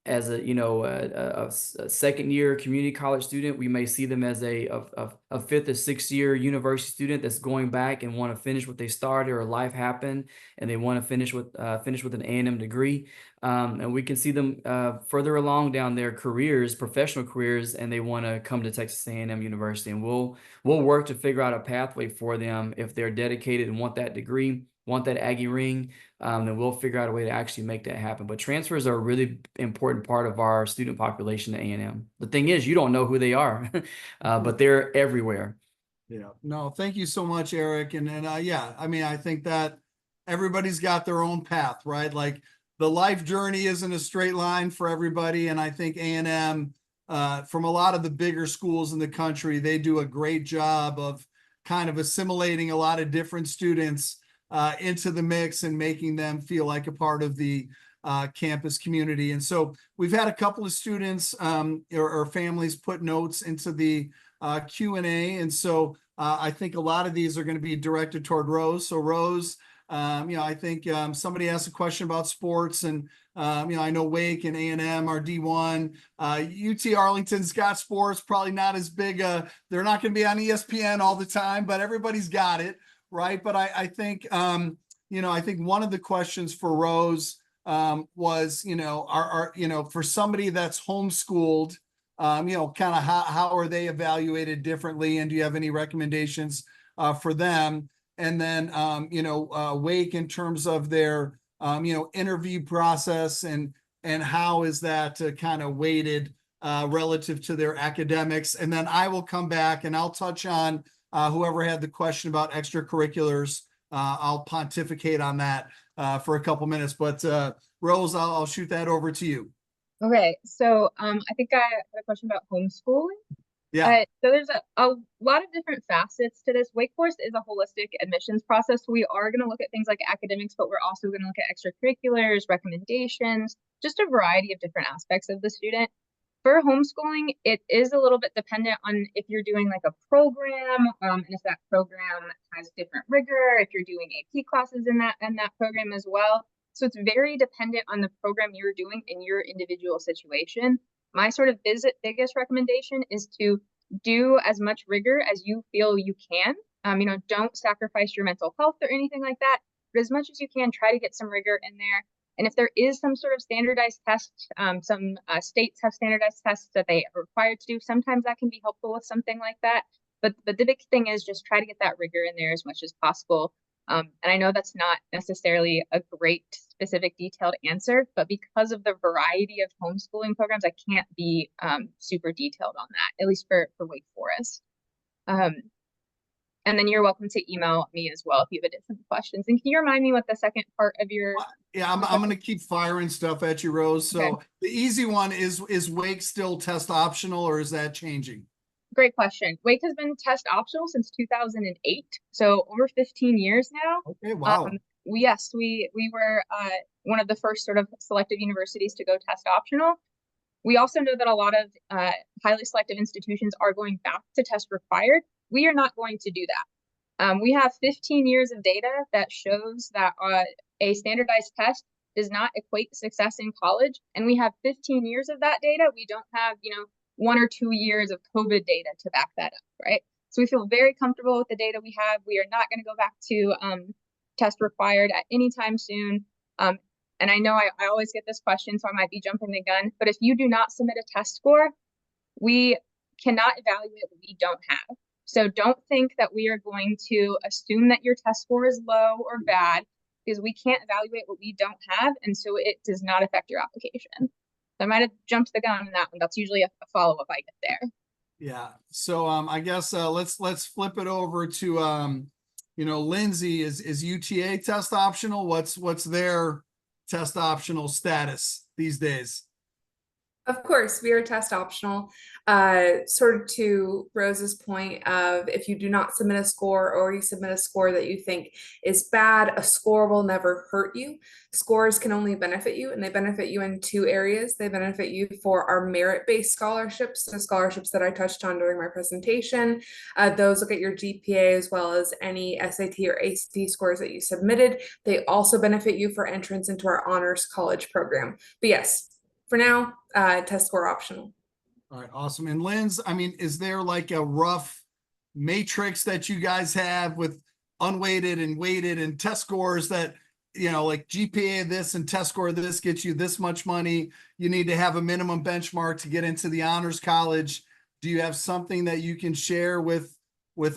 as a second year community college student. We may see them as a fifth or sixth year university student that's going back and want to finish what they started, or life happened and they want to finish with an A&M degree. And we can see them further along down their careers, professional careers, and they want to come to Texas A&M University. And we'll work to figure out a pathway for them if they're dedicated and want that degree, want that Aggie ring. Then we'll figure out a way to actually make that happen. But transfers are a really important part of our student population at A&M. The thing is, you don't know who they are, but they're everywhere. Yeah, no, thank you so much, Eric. And yeah, I mean, I think that everybody's got their own path, right? Like the life journey isn't a straight line for everybody. And I think A&M, from a lot of the bigger schools in the country, they do a great job of kind of assimilating a lot of different students into the mix and making them feel like a part of the campus community. And so we've had a couple of students or families put notes into the Q&A. And so I think a lot of these are going to be directed toward Rose. So Rose, I think somebody asked a question about sports, and I know Wake and A&M are D1. UT Arlington's got sports, probably not as big. They're not going to be on ESPN all the time, but everybody's got it. Right. But I think, I think one of the questions for Rose was, for somebody that's homeschooled, kind of how are they evaluated differently? And do you have any recommendations for them? And then, Wake, in terms of their, interview process, and how is that kind of weighted relative to their academics? And then I will come back and I'll touch on whoever had the question about extracurriculars. I'll pontificate on that for a couple minutes, but Rose, I'll shoot that over to you. Okay, so I think I had a question about homeschooling. Yeah. So there's a lot of different facets to this. Wake Forest is a holistic admissions process. So we are going to look at things like academics, but we're also going to look at extracurriculars, recommendations, just a variety of different aspects of the student. For homeschooling, it is a little bit dependent on if you're doing like a program, and if that program has different rigor, if you're doing AP classes in that program as well. So it's very dependent on the program you're doing in your individual situation. My sort of biggest recommendation is to do as much rigor as you feel you can. Don't sacrifice your mental health or anything like that, but as much as you can, try to get some rigor in there. And if there is some sort of standardized test, some states have standardized tests that they are required to do. Sometimes that can be helpful with something like that. But the big thing is just try to get that rigor in there as much as possible. And I know that's not necessarily a great specific detailed answer, but because of the variety of homeschooling programs, I can't be super detailed on that, at least for Wake Forest. And then you're welcome to email me as well if you have additional questions. And can you remind me what the second part of your... Yeah, I'm going to keep firing stuff at you, Rose. So Okay. the easy one is Wake still test optional, or is that changing? Great question. Wake has been test optional since 2008, so over 15 years now. Okay, wow. We were one of the first sort of selective universities to go test optional. We also know that a lot of highly selective institutions are going back to test required. We are not going to do that. We have 15 years of data that shows that a standardized test does not equate success in college. And we have 15 years of that data. We don't have, 1 or 2 years of COVID data to back that up, right? So we feel very comfortable with the data we have. We are not going to go back to test required at any time soon. And I know I always get this question, so I might be jumping the gun, but if you do not submit a test score, we cannot evaluate what we don't have. So don't think that we are going to assume that your test score is low or bad, because we can't evaluate what we don't have, and so it does not affect your application. So I might have jumped the gun on that one. That's usually a follow-up I get there. Yeah. So I guess let's flip it over to Lindsay. Is UTA test optional? What's their test optional status these days? Of course, we are test optional. Sort of to Rose's point of, if you do not submit a score, or you submit a score that you think is bad, a score will never hurt you. Scores can only benefit you, and they benefit you in 2 areas. They benefit you for our merit-based scholarships, the scholarships that I touched on during my presentation. Those look at your GPA as well as any SAT or ACT scores that you submitted. They also benefit you for entrance into our honors college program. But yes, for now, test score optional. All right, awesome. And Linz, is there like a rough matrix that you guys have with unweighted and weighted and test scores that, like GPA this and test score this gets you this much money? You need to have a minimum benchmark to get into the honors college. Do you have something that you can share with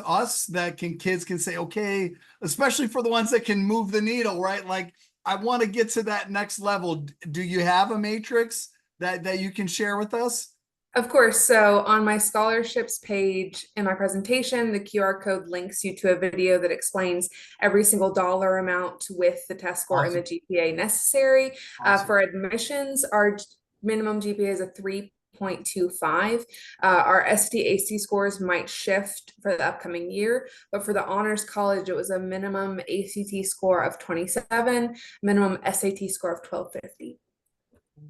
us that kids can say, okay, especially for the ones that can move the needle, right? Like, I want to get to that next level. Do you have a matrix that you can share with us? Of course. So on my scholarships page in my presentation, the QR code links you to a video that explains every single dollar amount with the test score Awesome. and the GPA necessary. Awesome. For admissions, our minimum GPA is a 3.25. Our SAT/ACT scores might shift for the upcoming year, but for the honors college, it was a minimum ACT score of 27, minimum SAT score of 1250.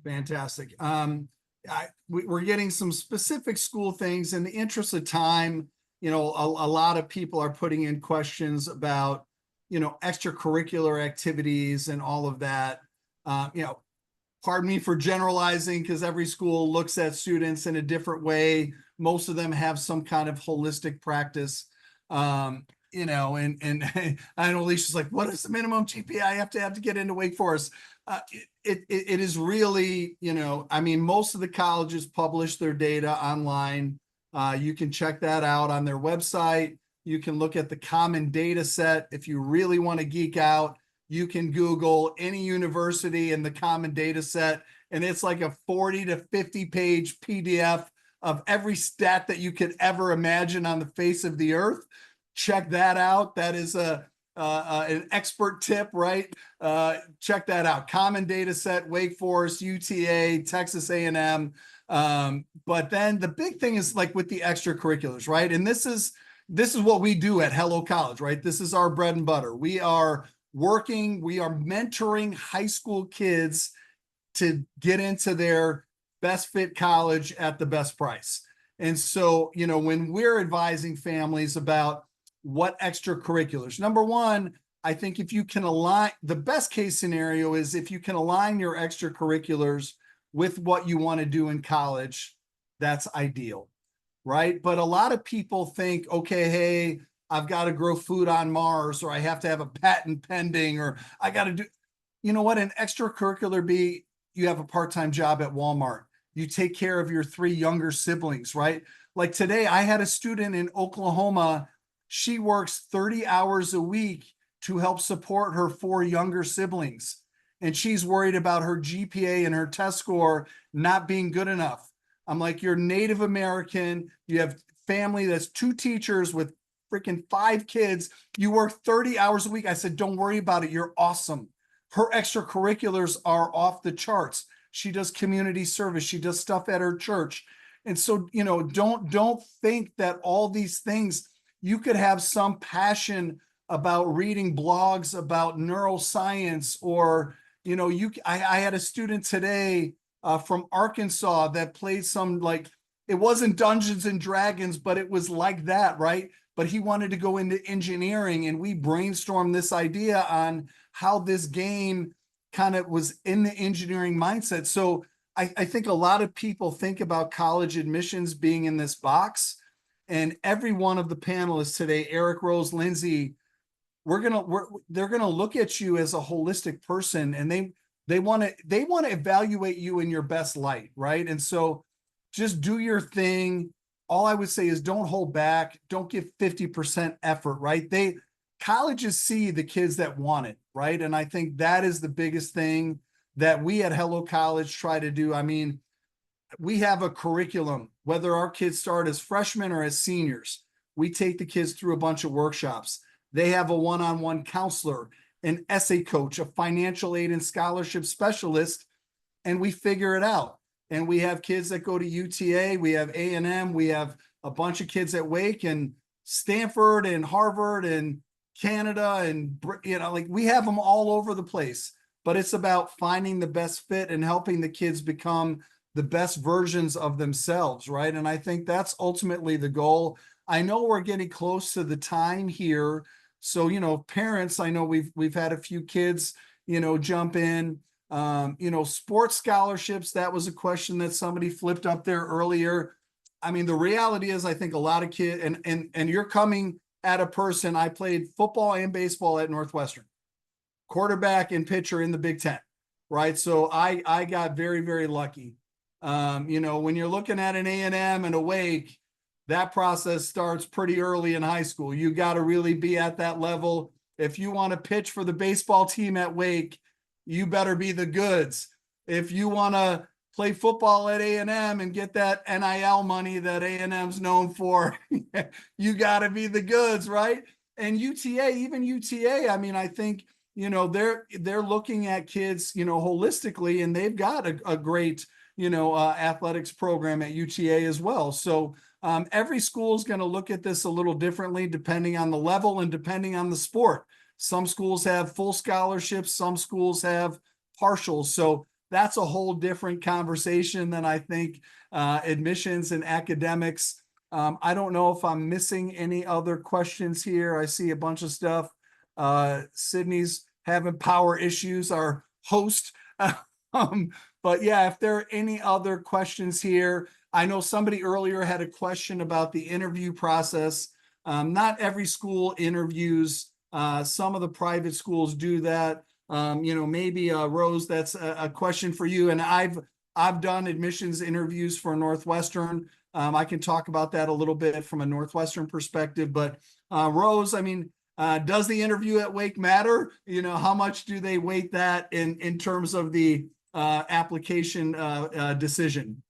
Fantastic. We're getting some specific school things. In the interest of time, a lot of people are putting in questions about, extracurricular activities and all of that. Pardon me for generalizing, because every school looks at students in a different way. Most of them have some kind of holistic practice. And I know Alicia's like, what is the minimum GPA I have to get into Wake Forest? It is really, most of the colleges publish their data online. You can check that out on their website. You can look at the common data set. If you really want to geek out, you can Google any university in the common data set, and it's like a 40 to 50 page PDF of every stat that you could ever imagine on the face of the earth. Check that out. That is an expert tip, right? Check that out. Common data set, Wake Forest, UTA, Texas A&M. But then the big thing is like with the extracurriculars, right? And this is what we do at HelloCollege, right? This is our bread and butter. We are mentoring high school kids to get into their best fit college at the best price. And so, when we're advising families about what extracurriculars, number one, I think if you can align, the best case scenario is if you can align your extracurriculars with what you want to do in college, that's ideal, right? But a lot of people think, okay, hey, I've got to grow food on Mars, or I have to have a patent pending, or I got to do, you know what, an extracurricular be, you have a part-time job at Walmart. You take care of your 3 younger siblings, right? Like today, I had a student in Oklahoma. She works 30 hours a week to help support her 4 younger siblings. And she's worried about her GPA and her test score not being good enough. I'm like, you're Native American. You have family that's 2 teachers with freaking 5 kids. You work 30 hours a week. I said, don't worry about it. You're awesome. Her extracurriculars are off the charts. She does community service. She does stuff at her church. And so, you know, don't think that all these things, you could have some passion about reading blogs about neuroscience, or, you know, I had a student today from Arkansas that played some, like, it wasn't Dungeons and Dragons, but it was like that, right? But he wanted to go into engineering, and we brainstormed this idea on how this game kind of was in the engineering mindset. So I think a lot of people think about college admissions being in this box, and every one of the panelists today, Eric, Rose, Lindsay, they're gonna look at you as a holistic person, and they want to evaluate you in your best light, right? And so just do your thing. All I would say is don't hold back. Don't give 50% effort, right? Colleges see the kids that want it, right? And I think that is the biggest thing that we at HelloCollege try to do. I mean, we have a curriculum, whether our kids start as freshmen or as seniors. We take the kids through a bunch of workshops. They have a one-on-one counselor, an essay coach, a financial aid and scholarship specialist, and we figure it out. And we have kids that go to UTA, we have A&M, we have a bunch of kids at Wake and Stanford and Harvard and Canada, and, you know, like, we have them all over the place. But it's about finding the best fit and helping the kids become the best versions of themselves, right? And I think that's ultimately the goal. I know we're getting close to the time here. So, you know, parents, I know we've had a few kids, you know, jump in. You know, sports scholarships, that was a question that somebody flipped up there earlier. I mean, the reality is, I think a lot of kids, and you're coming at a person, I played football and baseball at Northwestern, quarterback and pitcher in the Big Ten, right? So I got very, very lucky. You know, when you're looking at an A&M and a Wake, that process starts pretty early in high school. You got to really be at that level. If you want to pitch for the baseball team at Wake, you better be the goods. If you want to play football at A&M and get that NIL money that A&M's known for, you got to be the goods, right? And UTA, even UTA, I mean, I think, you know, they're looking at kids, you know, holistically, and they've got a great, you know, athletics program at UTA as well. So every school is going to look at this a little differently depending on the level and depending on the sport. Some schools have full scholarships, some schools have partials. So that's a whole different conversation than I think admissions and academics. I don't know if I'm missing any other questions here. I see a bunch of stuff. Sydney's having power issues, our host. But yeah, if there are any other questions here, I know somebody earlier had a question about the interview process. Not every school interviews. Some of the private schools do that. You know, maybe Rose, that's a question for you. And I've done admissions interviews for Northwestern. I can talk about that a little bit from a Northwestern perspective. But Rose, I mean, does the interview at Wake matter? You know, how much do they weight that in terms of the application decision?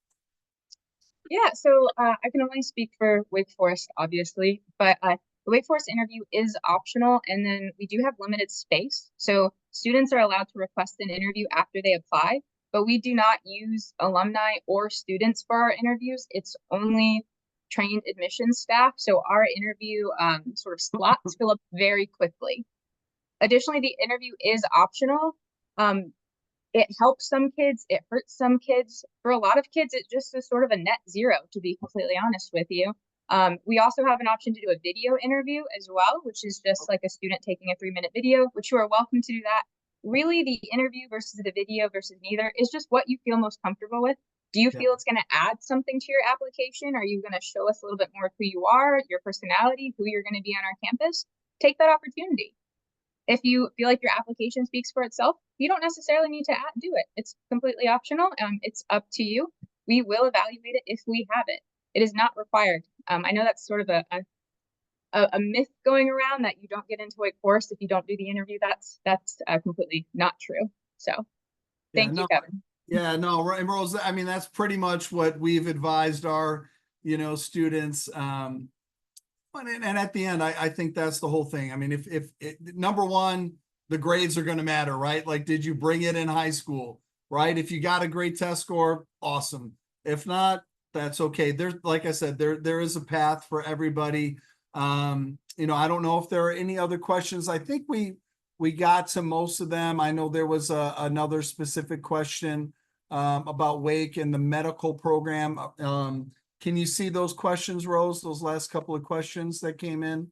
Yeah, so I can only speak for Wake Forest, obviously, but the Wake Forest interview is optional, and then we do have limited space. So students are allowed to request an interview after they apply, but we do not use alumni or students for our interviews. It's only trained admissions staff. So our interview sort of slots fill up very quickly. Additionally, the interview is optional. It helps some kids, it hurts some kids. For a lot of kids, it just is sort of a net zero, to be completely honest with you. We also have an option to do a video interview as well, which is just like a student taking a 3-minute video, which you are welcome to do that. Really, the interview versus the video versus neither is just what you feel most comfortable with. Do you feel it's going to add something to your application? Are you going to show us a little bit more of who you are, your personality, who you're going to be on our campus? Take that opportunity. If you feel like your application speaks for itself, you don't necessarily need to do it. It's completely optional. It's up to you. We will evaluate it if we have it. It is not required. I know that's sort of a myth going around that you don't get into Wake Forest if you don't do the interview. That's completely not true. So thank you, Kevin. Yeah, no, Rose, I mean, that's pretty much what we've advised our, students. And at the end, I think that's the whole thing. I mean, if number one, the grades are going to matter, right? Like, did you bring it in high school, right? If you got a great test score, awesome. If not, that's okay. There's, like I said, there is a path for everybody. I don't know if there are any other questions. I think we got to most of them. I know there was another specific question about Wake and the medical program. Can you see those questions, Rose, those last couple of questions that came in?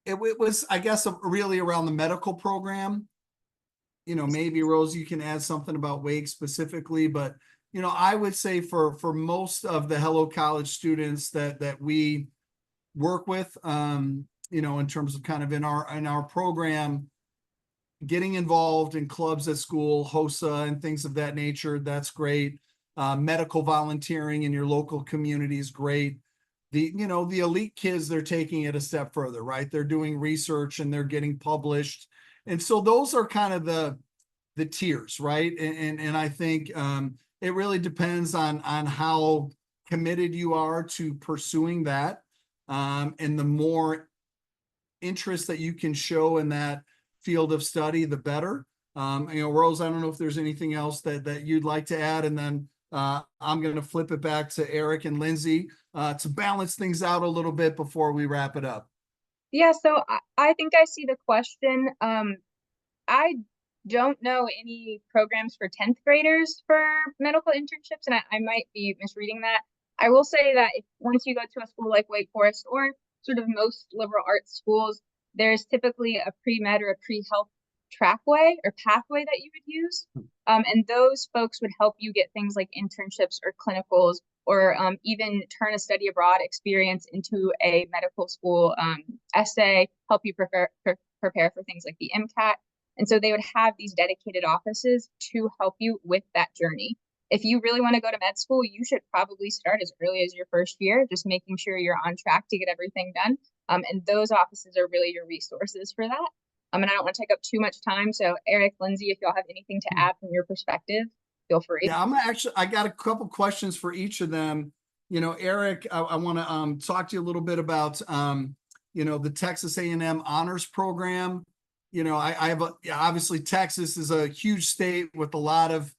It was, I guess, really around the medical program. Maybe, Rose, you can add something about Wake specifically, but, I would say for most of the HelloCollege students that we work with, in terms of kind of in our program, getting involved in clubs at school, HOSA and things of that nature, that's great. Medical volunteering in your local community is great. The elite kids, they're taking it a step further, right? They're doing research and they're getting published. And so those are kind of the tiers, right? And I think it really depends on how committed you are to pursuing that. And the more interest that you can show in that field of study, the better. Rose, I don't know if there's anything else that you'd like to add, and then I'm going to flip it back to Eric and Lindsay to balance things out a little bit before we wrap it up. Yeah, so I think I see the question. I don't know any programs for 10th graders for medical internships, and I might be misreading that. I will say that once you go to a school like Wake Forest or sort of most liberal arts schools, there's typically a pre-med or a pre-health trackway or pathway that you would use. And those folks would help you get things like internships or clinicals, or even turn a study abroad experience into a medical school essay, help you prepare for things like the MCAT. And so they would have these dedicated offices to help you with that journey. If you really want to go to med school, you should probably start as early as your first year, just making sure you're on track to get everything done. And those offices are really your resources for that. And I don't want to take up too much time. So Eric, Lindsay, if y'all have anything to add from your perspective, feel free. Yeah, I got a couple questions for each of them. Eric, I want to talk to you a little bit about, the Texas A&M honors program. I have obviously Texas is a huge state with a lot of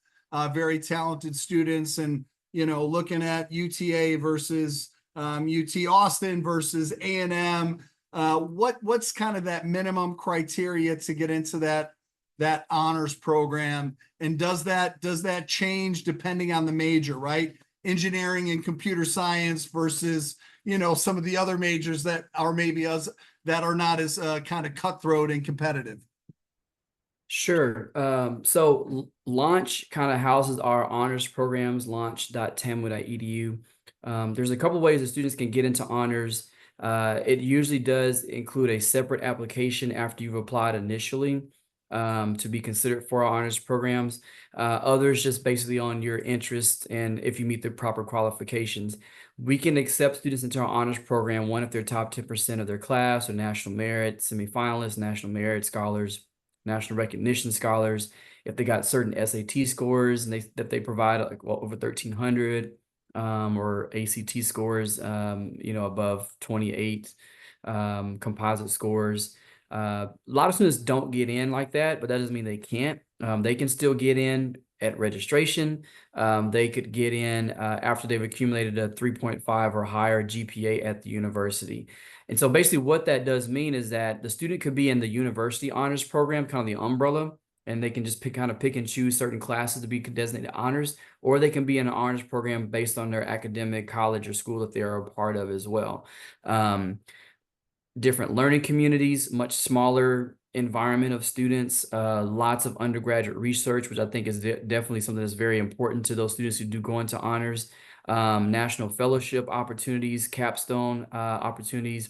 very talented students, and, looking at UTA versus UT Austin versus A&M, what's kind of that minimum criteria to get into that honors program? And does that change depending on the major, right? Engineering and computer science versus, some of the other majors that are maybe that are not as kind of cutthroat and competitive. Sure. So Launch kind of houses our honors programs, launch.tamu.edu. There's a couple ways that students can get into honors. It usually does include a separate application after you've applied initially to be considered for our honors programs. Others just basically on your interest and if you meet the proper qualifications. We can accept students into our honors program, one, if they're top 10% of their class, or national merit, semifinalists, national merit scholars, national recognition scholars, if they got certain SAT scores and that they provide like over 1,300, or ACT scores, above 28, composite scores. A lot of students don't get in like that, but that doesn't mean they can't. They can still get in at registration. They could get in after they've accumulated a 3.5 or higher GPA at the university. And so basically what that does mean is that the student could be in the university honors program, kind of the umbrella, and they can just kind of pick and choose certain classes to be designated honors, or they can be in an honors program based on their academic college or school that they are a part of as well. Different learning communities, much smaller environment of students, lots of undergraduate research, which I think is definitely something that's very important to those students who do go into honors, national fellowship opportunities, capstone opportunities,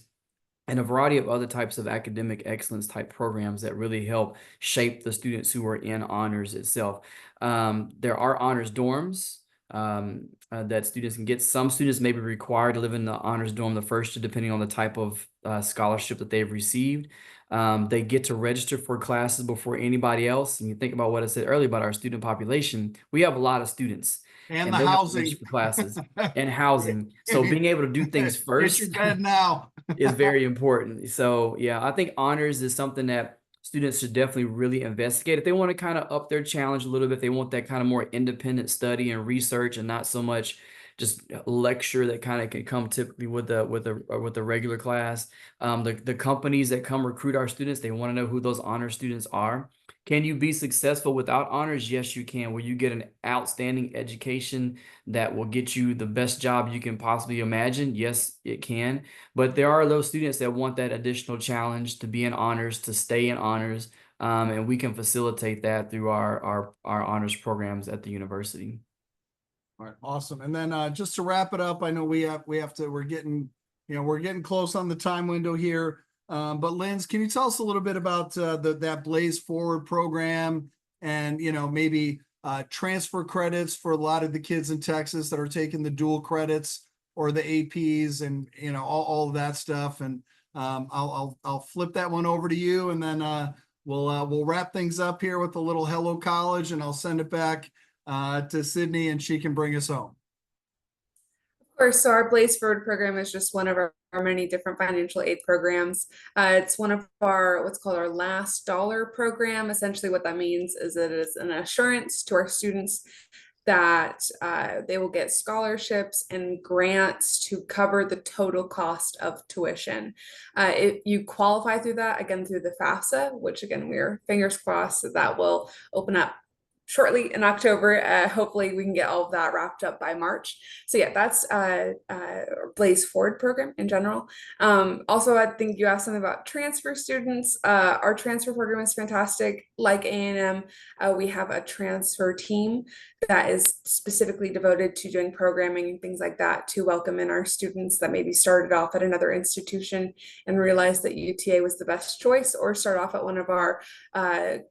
and a variety of other types of academic excellence type programs that really help shape the students who are in honors itself. There are honors dorms that students can get. Some students may be required to live in the honors dorm the first year, depending on the type of scholarship that they've received. They get to register for classes before anybody else. And you think about what I said earlier about our student population, we have a lot of students. And the they have to housing. register for classes and housing. So being able to do things first Get your bed now. is very important. So yeah, I think honors is something that students should definitely really investigate. If they want to kind of up their challenge a little bit, they want that kind of more independent study and research and not so much just lecture that kind of can come typically with the regular class. The companies that come recruit our students, they want to know who those honor students are. Can you be successful without honors? Yes, you can. Will you get an outstanding education that will get you the best job you can possibly imagine? Yes, it can. But there are those students that want that additional challenge to be in honors, to stay in honors, and we can facilitate that through our honors programs at the university. All right, awesome. And then just to wrap it up, I know we're getting close on the time window here. But Linz, can you tell us a little bit about that Blaze Forward program and, maybe transfer credits for a lot of the kids in Texas that are taking the dual credits or the APs and, all of that stuff. And I'll flip that one over to you, and then we'll wrap things up here with a little HelloCollege, and I'll send it back to Sydney, and she can bring us home. Of course, so our Blaze Forward program is just one of our many different financial aid programs. It's one of our what's called our last dollar program. Essentially what that means is that it is an assurance to our students that they will get scholarships and grants to cover the total cost of tuition. If you qualify through that, again, through the FAFSA, which again, we're fingers crossed that will open up shortly in October. Hopefully we can get all of that wrapped up by March. So yeah, that's Blaze Forward program in general. Also, I think you asked something about transfer students. Our transfer program is fantastic. Like A&M, we have a transfer team that is specifically devoted to doing programming and things like that to welcome in our students that maybe started off at another institution and realized that UTA was the best choice, or start off at one of our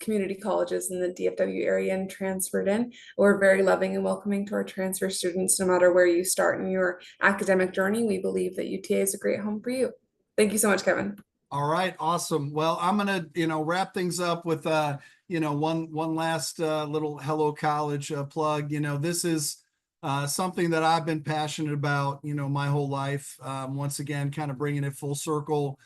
community colleges in the DFW area and transferred in. We're very loving and welcoming to our transfer students, no matter where you start in your academic journey. We believe that UTA is a great home for you. Thank you so much, Kevin. All right, awesome. Well, I'm gonna, wrap things up with, one last little HelloCollege plug. This is something that I've been passionate about, my whole life. Once again, kind of bringing it full circle,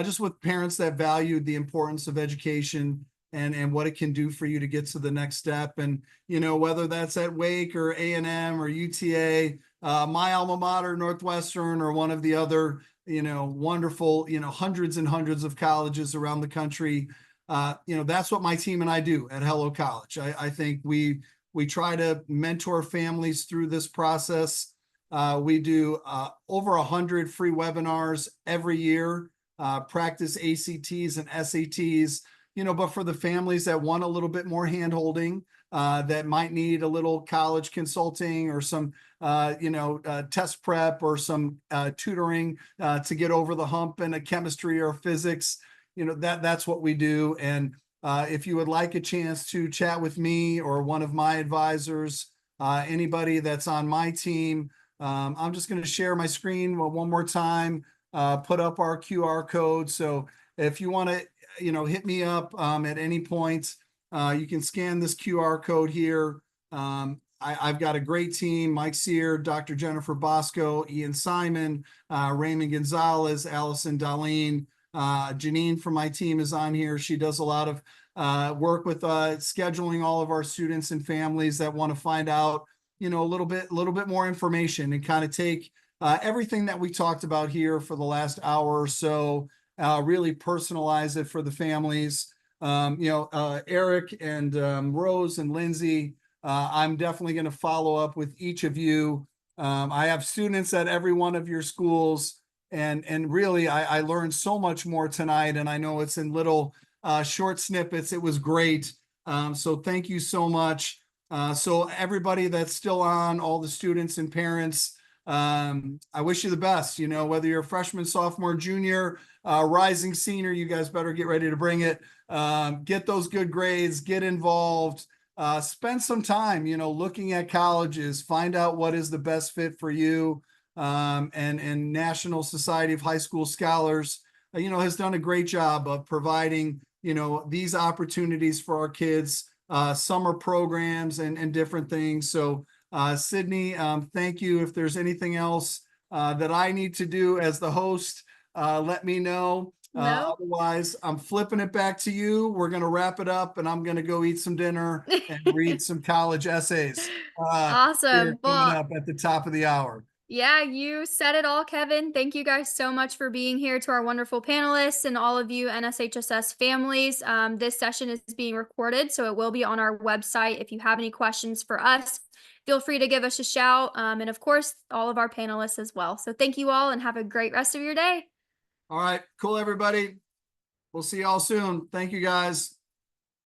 just with parents that valued the importance of education and what it can do for you to get to the next step. And, whether that's at Wake or A&M or UTA, my alma mater, Northwestern, or one of the other, wonderful, hundreds and hundreds of colleges around the country. That's what my team and I do at HelloCollege. I think we try to mentor families through this process. We do over 100 free webinars every year, practice ACTs and SATs, but for the families that want a little bit more hand-holding, that might need a little college consulting or some, test prep or some tutoring to get over the hump in a chemistry or physics, that's what we do. And if you would like a chance to chat with me or one of my advisors, anybody that's on my team, I'm just going to share my screen one more time, put up our QR code. So if you want to, hit me up at any point, you can scan this QR code here. I've got a great team: Mike Sear, Dr. Jennifer Bosco, Ian Simon, Raymond Gonzalez, Allison Darlene, Janine from my team is on here. She does a lot of work with scheduling all of our students and families that want to find out, a little bit more information and kind of take everything that we talked about here for the last hour or so, really personalize it for the families. Eric and Rose and Lindsay, I'm definitely going to follow up with each of you. I have students at every one of your schools, and really I learned so much more tonight, and I know it's in little short snippets. It was great. So thank you so much. So everybody that's still on, all the students and parents, I wish you the best. Whether you're a freshman, sophomore, junior, rising senior, you guys better get ready to bring it. Get those good grades, get involved, spend some time, looking at colleges, find out what is the best fit for you. And National Society of High School Scholars, has done a great job of providing, these opportunities for our kids, summer programs and different things. So, Sydney, thank you. If there's anything else that I need to do as the host, let me know. No. Otherwise, I'm flipping it back to you. We're going to wrap it up, and I'm going to go eat some dinner and read some college essays. Awesome. Coming Well, up at the top of the hour. yeah, you said it all, Kevin. Thank you guys so much for being here, to our wonderful panelists and all of you NSHSS families. This session is being recorded, so it will be on our website. If you have any questions for us, feel free to give us a shout. And of course, all of our panelists as well. So thank you all and have a great rest of your day. All right. Cool, everybody. We'll see y'all soon. Thank you, guys.